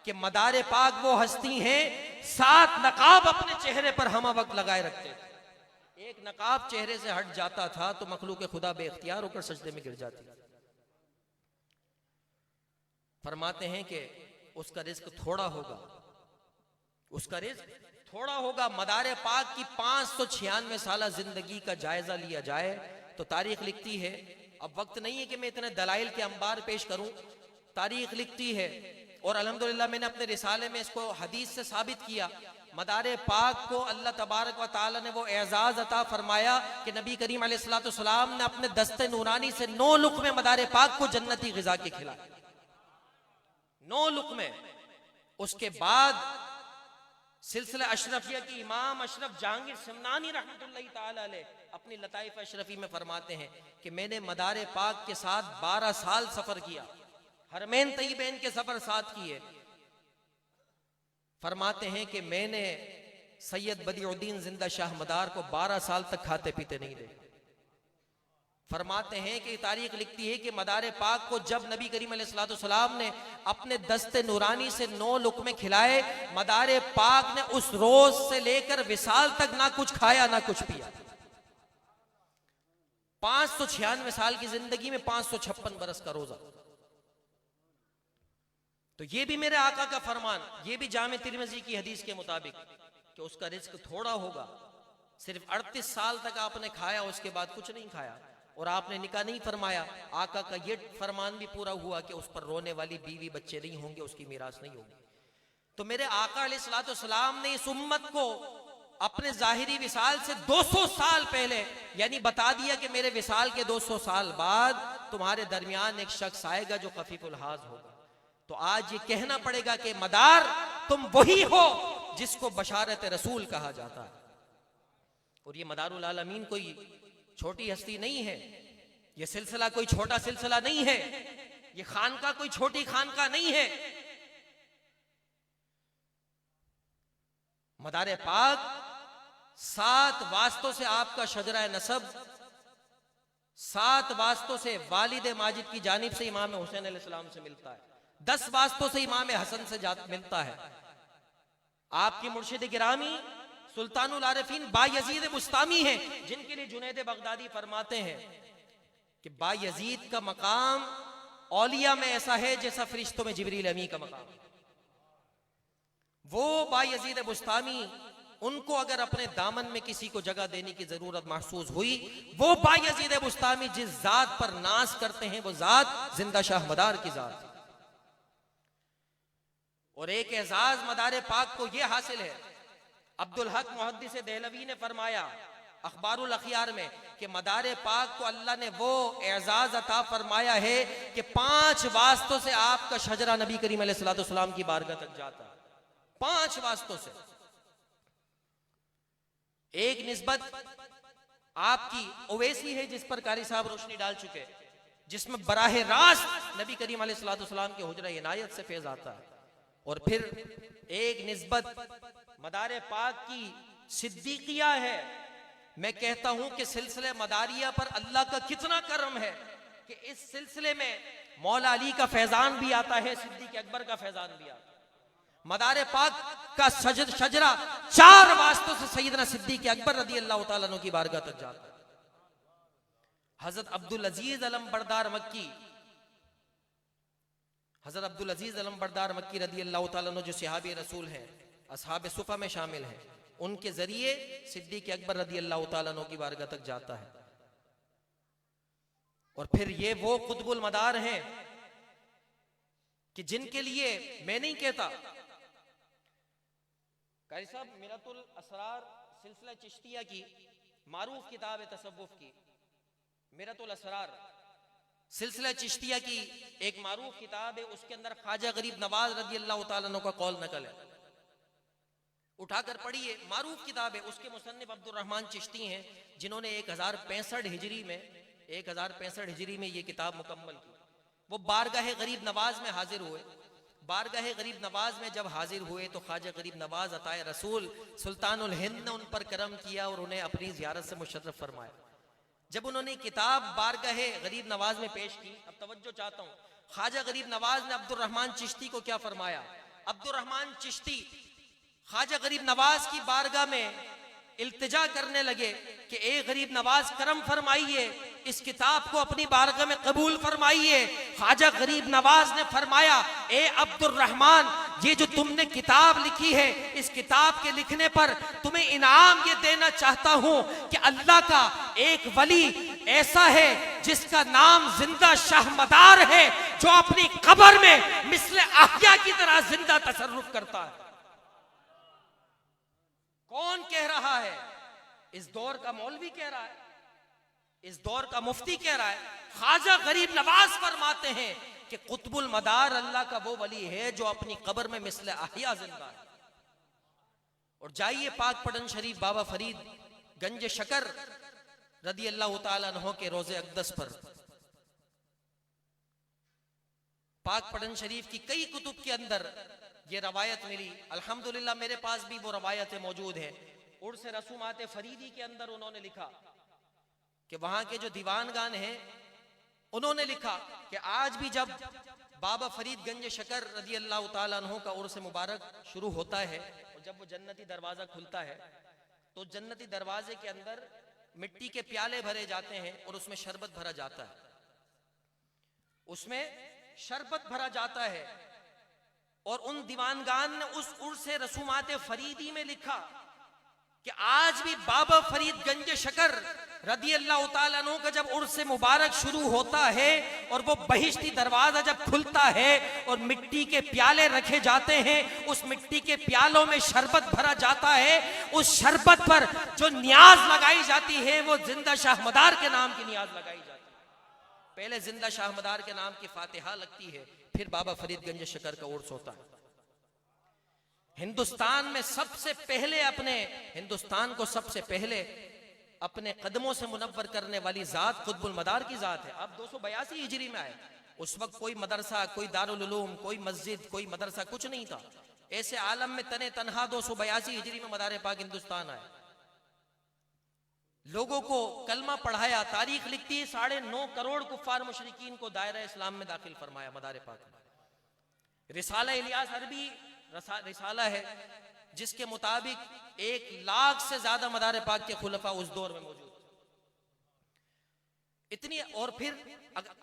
कि मदारे पाक वो हस्ती हैं 7 नकाब अपने चेहरे पर हम वक्त लगाए रखते थे। एक नकाब चेहरे से हट जाता था तो मखलूक खुदा बेख्तियार होकर सजदे में गिर जाती। फरमाते हैं कि उसका रिस्क थोड़ा होगा, उसका रिस्क थोड़ा होगा। मदारे पाक की 596 साल जिंदगी का जायजा लिया जाए तो तारीख लिखती है, अब वक्त नहीं है कि मैं इतने दलाइल के अंबार पेश करूं, तारीख लिखती है और अल्हम्दुलिल्लाह मैंने अपने रिसाले में इसको हदीस से साबित किया। मदारे पाक को अल्लाह तबारक व तआला ने वो एजाज अता फरमाया कि नबी करीम अलैहिस्सलातु वस्सलाम ने अपने दस्ते नूरानी से 9 लुक़मे मदारे पाक को जन्नती ग़िज़ा के खिलाए, 9 लुक़मे। उसके बाद सिलसिला अशरफिया की इमाम अशरफ जहांगीर सिमनानी रहमतुल्लाहि ताला अलैह अपनी लताइफ अशरफी में फरमाते हैं कि मैंने मदारे पाक के साथ 12 साल सफर किया, हरमैन तय्यबैन के सफर साथ किए। फरमाते हैं कि मैंने सैयद बदिउद्दीन जिंदा शाह मदार को 12 साल तक खाते पीते नहीं देखा। फरमाते हैं कि तारीख लिखती है कि मदारे पाक को जब नबी करीम अलैहिस्सलातु वस्सलाम ने अपने दस्ते नूरानी से 9 लुक़मे खिलाए, मदारे पाक ने उस रोज से लेकर विसाल तक ना कुछ खाया ना कुछ पिया। 596 साल की जिंदगी में 556 बरस का रोजा। तो ये भी मेरे आका का फरमान, ये भी जामे तिरमिज़ी की हदीस के मुताबिक कि उसका रिस्क थोड़ा होगा। सिर्फ 38 साल तक आपने खाया, उसके बाद कुछ नहीं खाया और आपने निकाह नहीं फरमाया। आका का ये फरमान भी पूरा हुआ कि उस पर रोने वाली बीवी बच्चे नहीं होंगे, उसकी मीरास नहीं होगी। तो मेरे आका अलैहिस्सलातु वस्सलाम ने इस उम्मत को अपने जाहिरी विसाल से 200 साल पहले यानी बता दिया कि मेरे विसाल के 200 साल बाद तुम्हारे दरमियान एक शख्स आएगा जो खफीफुल हाज होगा। तो आज ये कहना पड़ेगा कि मदार तुम वही हो जिसको बशारत रसूल कहा जाता है। और ये मदारुल आलमीन कोई छोटी हस्ती नहीं है, ये सिलसिला कोई छोटा सिलसिला नहीं है, ये खानका कोई छोटी खानका नहीं है। मदारे पाक 7 वास्तों से आपका शजरा नसब, 7 वास्तों से वालिद माजिद की जानिब से इमाम हुसैन अलैहिस्सलाम से मिलता है, 10 वास्तों से इमाम हसन से मिलता है। आपकी मुर्शिद गिरामी सुल्तानुल आरिफीन बायजीद बुस्तामी हैं, जिनके लिए जुनैद बगदादी फरमाते हैं कि बायजीद का मकाम औलिया में ऐसा है जैसा फरिश्तों में जिब्रील अमी का मकाम। वो बायजीद बुस्तामी, उनको अगर अपने दामन में किसी को जगह देने की जरूरत महसूस हुई, वो बायजीद बुस्तामी जिस जात पर नाज करते हैं वो जात जिंदा शाह मदार की जात। और एक एजाज मदार पाक को यह हासिल है, अब्दुल हक मुहद्दिस देहलवी ने फरमाया अखबारुल अखियार में कि मदार पाक को अल्लाह ने वो एजाज अता फरमाया है कि 5 वास्तों से आपका शजरा नबी करीम अलैहिस्सलाम की बारगाह तक जाता है। 5 वास्तों से। एक निस्बत आपकी ओवैसी है जिस पर कारी साहब रोशनी डाल चुके, जिसमें बराह रास्त नबी करीम अलैहिस्सलाम के हुजरा इनायत से फैज आता है। और फिर एक निस्बत मदार पाक की सिद्दीकिया है। मैं कहता हूं कि सिलसिले मदारिया पर अल्लाह का कितना करम है कि इस सिलसिले में मौला अली का फैजान भी आता है, सिद्दीक अकबर का फैजान भी आता है। मदार पाक का शजरा 4 वास्तों से सैयदना सिद्दीक अकबर रदी अल्लाह तआला अन्हु की बारगाह तक जाता है। हजरत अब्दुल अजीज अलम बरदार मक्की, हजरत अब्दुल अजीज अलम बरदार मक्की रदी अल्लाह तआला अन्हु जो सहाबी रसूल हैं, असहाब सुफा में शामिल हैं, उनके जरिए सिद्दीक अकबर रदी अल्लाह तआला अन्हु की बारगाह तक जाता है। और फिर ये वो कुतुबुल मदार हैं कि जिनके लिए मैं नहीं कहता, कारी साहब मिरतुल असरार सिलसिला चिश्तिया की मारूफ किताब है तसव्वुफ की, मिरतुल असरार सिलसिला चिश्तिया की एक मारूफ किताब है, उसके अंदर ख्वाजा गरीब नवाज रदी अल्लाह तआला अन्हु का कौल नकल है, उठाकर पढ़िए। मारूफ किताब है, उसके मुसन्निफ अब्दुल रहमान चिश्ती हैं, जिन्होंने 1065 हिजरी में 1065 हिजरी में ये किताब मुकम्मल की। वो बारगाह गरीब नवाज में हाजिर हुए। बारगाह गरीब नवाज में जब हाजिर हुए तो ख्वाजा गरीब नवाज अताए रसूल सुल्तानुल हिंद ने उन पर करम किया और उन्हें अपनी ज़ियारत से मुशर्रफ फरमाया। जब उन्होंने किताब बारगाह गरीब नवाज में पेश की, अब तवज्जो चाहता हूँ, ख्वाजा गरीब नवाज ने अब्दुल रहमान चिश्ती को क्या फरमाया। अब्दुल रहमान चिश्ती ख्वाजा गरीब नवाज की बारगाह में इल्तिजा करने लगे कि ए गरीब नवाज करम फरमाइए, इस किताब को अपनी बारगाह में कबूल फरमाइए। ख्वाजा गरीब नवाज ने फरमाया, ए अब्दुल रहमान, ये जो तुमने किताब लिखी है, इस किताब के लिखने पर तुम्हें इनाम ये देना चाहता हूं कि अल्लाह का एक वली ऐसा है जिसका नाम जिंदा शाहमदार है, जो अपनी कब्र में मिस्ले अहया की तरह जिंदा तसर्रुफ करता है। कौन कह रहा है? इस दौर का मौलवी कह रहा है, इस दौर का मुफ्ती कह रहा है। ख्वाजा गरीब नवाज फरमाते हैं कि कुतुबुल मदार अल्लाह का वो वली है जो अपनी कब्र में मिस्ले अहिया जिंदा है। और जाइए पाक पटन शरीफ बाबा फरीद गंज शकर रदी अल्लाह तआला अन्हु के रोजे अक़दस पर, पाक पटन शरीफ की कई कुतुब के अंदर ये रवायत मिली। अल्हम्दुलिल्लाह मेरे पास भी वो रवायतें मौजूद हैं। उर्स रसूमात फरीदी के अंदर उन्होंने लिखा कि वहां के जो दीवानगान हैं, उन्होंने लिखा कि आज भी जब बाबा फरीद गंज शकर रदी अल्लाह तआला अन्हु का उर्स मुबारक शुरू होता है और जब वो जन्नती दरवाजा खुलता है तो जन्नती दरवाजे के अंदर मिट्टी के प्याले भरे जाते हैं और उसमें शरबत भरा जाता है, उसमें शरबत भरा जाता है। और उन दीवानगान ने उस उर्स रसूमात फरीदी में लिखा कि आज भी बाबा फरीद गंज शकर रदी अल्लाह तआला अन्हु का जब उर्स मुबारक शुरू होता है और वो बहिश्ती दरवाजा जब खुलता है और मिट्टी के प्याले रखे जाते हैं, उस मिट्टी के प्यालों में शरबत भरा जाता है, उस शरबत पर जो नियाज लगाई जाती है वो जिंदा शाहमदार के नाम की नियाज लगाई जाती है। पहले जिंदा शाहमदार के नाम की फातिहा लगती है, फिर बाबा फरीद गंज शकर का उर्स होता है। हिंदुस्तान में सबसे पहले हिंदुस्तान को सबसे पहले अपने कदमों से मुनव्वर करने वाली जात कुतुबुल मदार की जात है। अब 282 हिजरी में आए, उस वक्त कोई मदरसा, कोई दारुल उलूम, कोई मस्जिद, कोई मदरसा कुछ नहीं था। ऐसे आलम में तने तनहा 282 हिजरी में मदार पाक हिंदुस्तान आए, लोगों को कलमा पढ़ाया। तारीख लिखती है 9.5 करोड़ कुफ्फार मुशरिकीन को दायरा इस्लाम में दाखिल फरमाया मदार पाक में। रिसाला इलियास अरबी रिसाला है जिसके मुताबिक 1 लाख से ज्यादा मदार पाक के खुलफा उस दौर में मौजूद थे। इतनी, और फिर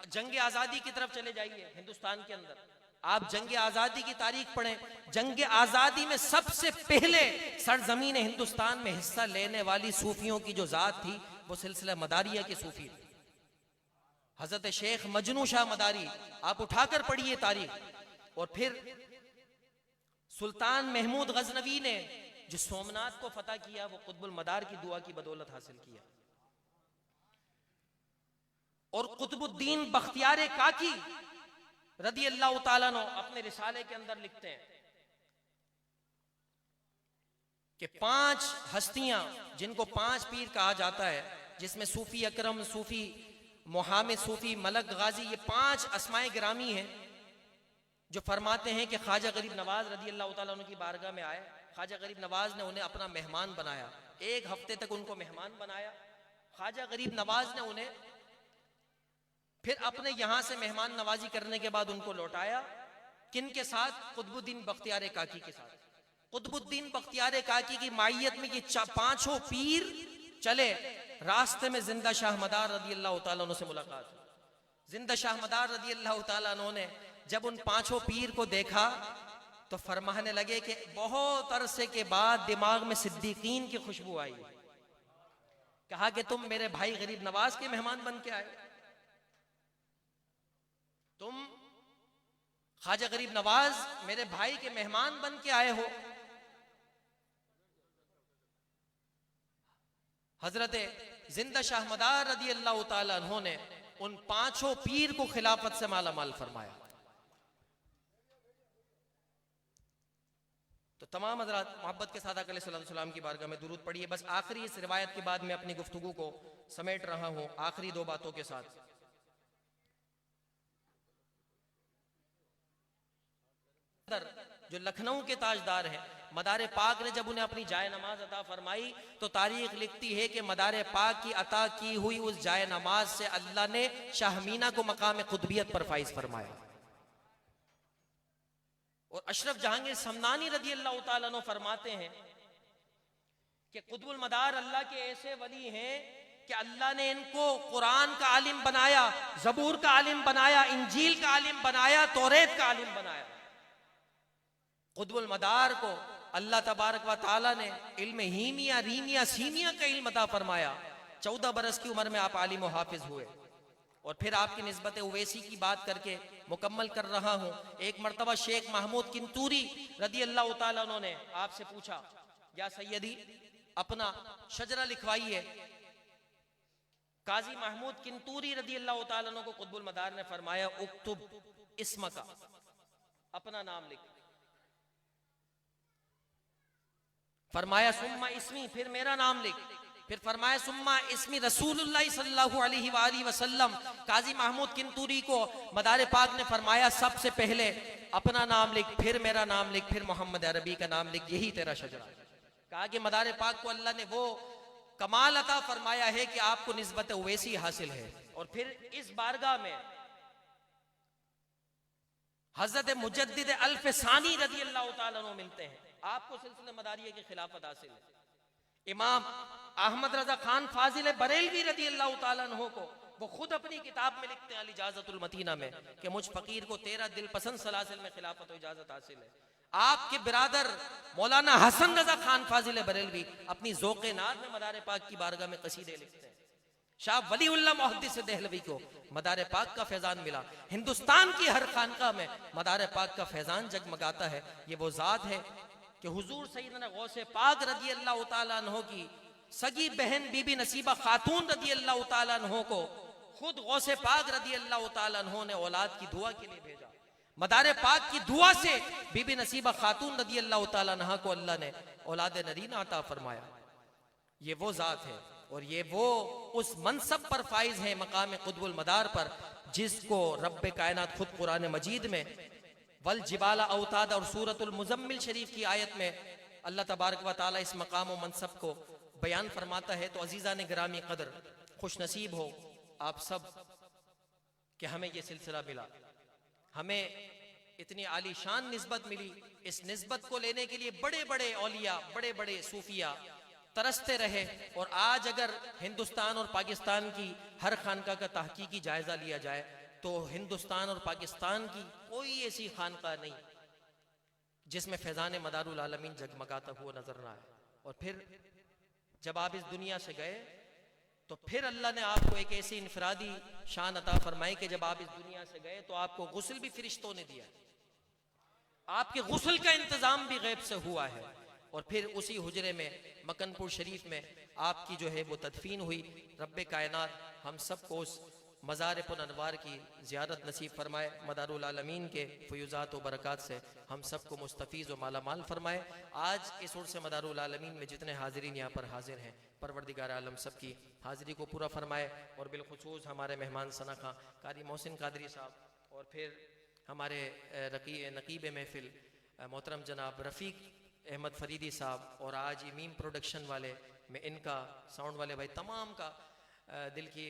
जंग आजादी की तरफ चले जाइए हिंदुस्तान के अंदर, आप जंग आजादी की तारीख पढ़ें। जंग आजादी में सबसे पहले सरजमीन हिंदुस्तान में हिस्सा लेने वाली सूफियों की जो जात थी वो सिलसिला मदारिया के सूफी थे। हजरत शेख मजनू शाह मदारी, आप उठाकर पढ़िए तारीख। और फिर सुल्तान महमूद गजनवी ने जो सोमनाथ को फतह किया वो कुतुबुल मदार की दुआ की बदौलत हासिल किया। और कुतुबुद्दीन बख्तियार काकी रदी अल्लाह तआला अन्हु अपने रिसाले के अंदर लिखते हैं कि 5 हस्तियां जिनको 5 पीर कहा जाता है, जिसमें सूफी अकरम, सूफी मोहामिद, सूफी मलक गाजी, ये 5 अस्माए गिरामी हैं जो फरमाते हैं कि ख्वाजा गरीब नवाज रदी अल्लाह तआला अन्हु की बारगाह में आए। ख्वाजा गरीब नवाज ने उन्हें अपना मेहमान बनाया, 1 हफ्ते तक उनको मेहमान बनाया। ख्वाजा गरीब नवाज ने उन्हें फिर अपने यहां से मेहमान नवाजी करने के बाद उनको लौटाया। किन के साथ? कुतुबुद्दीन बख्तियार काकी के साथ। कुतुबुद्दीन बख्तियार काकी की मायत में ये 5 पीर चले। रास्ते में जिंदा शाह मदार रदी अल्लाह तआला अन्हु से मुलाकात हुई। जिंदा शाह मदार रदी अल्लाह तआला अन्हु ने जब उन 5 पीर को देखा तो फरमाने लगे कि बहुत अरसे के बाद दिमाग में सिद्दीकीन की खुशबू आई। कहा कि तुम मेरे भाई गरीब नवाज के मेहमान बन के आए, तुम ख्वाजा गरीब नवाज मेरे भाई के मेहमान बन के आए हो। हजरत जिंदा शाह मदार रदी अल्लाह तआला अन्हु ने उन 5 पीर को खिलाफत से मालामाल फरमाया। तो तमाम हजरात मोहब्बत के साथ आक़ा सल्लल्लाहु अलैहि वसल्लम की बारगाह में दुरूद पढ़िए। बस आखिरी इस रिवायत के बाद मैं अपनी गुफ्तगू को समेट रहा हूं आखिरी 2 बातों के साथ। जो लखनऊ के ताजदार हैं, मदार पाक ने जब उन्हें अपनी जाय नमाज अता फरमाई तो तारीख लिखती है कि मदार पाक की अता की हुई उस जाय नमाज से अल्लाह ने शाहमीना को मकाम कुतुबियत पर फाइज फरमाया। और अशरफ जहांगीर समनानी रदी अल्लाह तआला अन्हु फरमाते हैं कि कुतुबुल मदार अल्लाह के ऐसे वली हैं कि अल्लाह ने इनको कुरान का आलिम बनाया, जबूर का आलिम बनाया, इंजील का आलिम बनाया, तौरेत का आलिम बनाया। कुतुबुल मदार को अल्लाह तबारक व तआला ने इल्म हीमिया, रीमिया, सीमिया का इल्म अता फरमाया। 14 बरस की उम्र में आप आलिम व हाफिज हुए। और फिर आपकी निस्बत उवैसी की बात करके मुकम्मल कर रहा हूं। एक मरतबा शेख महमूद किंतूरी रदी अल्लाह तआला अन्हु ने आपसे पूछा, या सैयदी अपना शजरा लिखवाइए। काजी महमूद किंतूरी रदी अल्लाह तआला अन्हु को कुतुबुल मदार ने फरमाया, उक्तुब इस्मका, अपना नाम लिख। फरमाया सुम्मा इस्मी, फिर मेरा नाम लिख। फिर फरमाया सुम्मा इस्मी रसूलुल्लाह सल्लल्लाहु अलैहि वसल्लम। काजी महमूद किंतूरी को मदार पाक ने फरमाया सबसे पहले अपना नाम लिख, फिर मेरा नाम लिख, फिर मोहम्मद अरबी का नाम लिख, यही तेरा शजरा। कहा कि मदार पाक को अल्लाह ने वो कमाल अता फरमाया है कि आपको निस्बत उवैसी हासिल है। और फिर इस बारगाह में हजरत मुजद्दिद अल्फसानी रदी अल्लाह तआला अन्हु मिलते हैं। आपको सिलसिले मदारिया की खिलाफत हासिल है। इमाम अहमद रजा खान फाजिल बरेलवी रदी अल्लाह तआला अन्हु को वो खुद अपनी किताब में लिखते हैं अल इजाज़तुल मतीना में कि मुझ फकीर को 13 दिल पसंद सलासिल में खिलाफत और इजाजत हासिल है। आपके बिरादर मौलाना हसन रजा खान फाजिल बरेलवी अपनी ज़ौक़े नाज़ में मदार पाक की बारगाह में कसीदे लिखते हैं। शाह वलीउल्लाह मुहद्दिस देहलवी को मदार पाक का फैजान मिला। हिंदुस्तान की हर खानका में मदार पाक का फैजान जगमगाता है। ये वो ज़ात है कि हुजूर सैयदना गौसे पाक रदी अल्लाह तआला अन्हु की सगी बहन बीबी नसीबा खातून रदी अल्लाह तआला अन्हु को खुद गौसे पाक रदी अल्लाह तआला अन्हु ने औलाद की दुआ के लिए भेजा। मदार पाक की दुआ से बीबी नसीबा खातून रदी अल्लाह तआला अन्हा को अल्लाह ने औलाद नरीना अता फरमाया। ये वो ज़ात है और ये वो उस मनसब पर फाइज है मकाम कुतुबुल मदार पर जिसको रब्बे कायनात खुद कुरान मजीद में वल जिबाला औताद और सूरतुल मुजम्मिल शरीफ की आयत में अल्लाह तबारक व तआला इस मकाम व मनसब को बयान फरमाता है। तो अजीज़ा ने गिरामी कदर खुश नसीब हो आप सब कि हमें ये सिलसिला मिला। हमें इतनी आलीशान निस्बत मिली। इस निस्बत को लेने के लिए बड़े बड़े औलिया, बड़े बड़े सूफिया तरसते रहे। और आज अगर हिंदुस्तान और पाकिस्तान की हर खानका का तहकीकी जायजा लिया जाए तो हिंदुस्तान और पाकिस्तान की कोई ऐसी खानका नहीं जिसमें फैजान मदारुल आलमीन जगमगाता हुआ नजर ना आए। और फिर जब आप इस दुनिया से गए तो फिर अल्लाह ने आपको एक ऐसी इनफरादी शान अता फरमाई कि जब आप इस दुनिया से गए तो आपको गुस्ल भी फरिश्तों ने दिया, आपके गुस्ल का इंतजाम भी गैब से हुआ है। और फिर उसी हुजरे में मकनपुर शरीफ में आपकी जो है वो तदफीन हुई। रब्बे कायनात हम सबको उस मज़ार पुनर्वार की ज़ियारत नसीब फरमाए, मदारुल आलमीन के फ़यूज़ात व बरक़ात से हम सबको मुस्तफ़ीज़ व मालामाल फरमाए। आज इस उर्स मदारुल आलमीन में जितने हाज़रीन यहाँ पर हाजिर हैं, परवरदिगार आलम सब की हाज़िरी को पूरा फरमाए। और बिलखुसूस हमारे मेहमान सना खां कारी मोहसिन कादरी साहब, और फिर हमारे नकीब महफ़िल मोहतरम जनाब रफ़ीक अहमद फरीदी साहब, और आज ये मीम प्रोडक्शन वाले में इनका साउंड वाले भाई तमाम का दिल की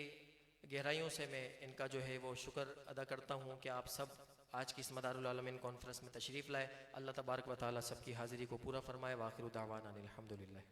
गहराइयों से मैं इनका जो है वो शुक्र अदा करता हूँ कि आप सब आज की इस मदारुल आलमीन कॉन्फ्रेंस में तशरीफ़ लाए। अल्लाह तबारक व तआला सबकी हाज़िरी को पूरा फरमाए। वाखिर दावाना अनिल हम्दुलिल्लाह।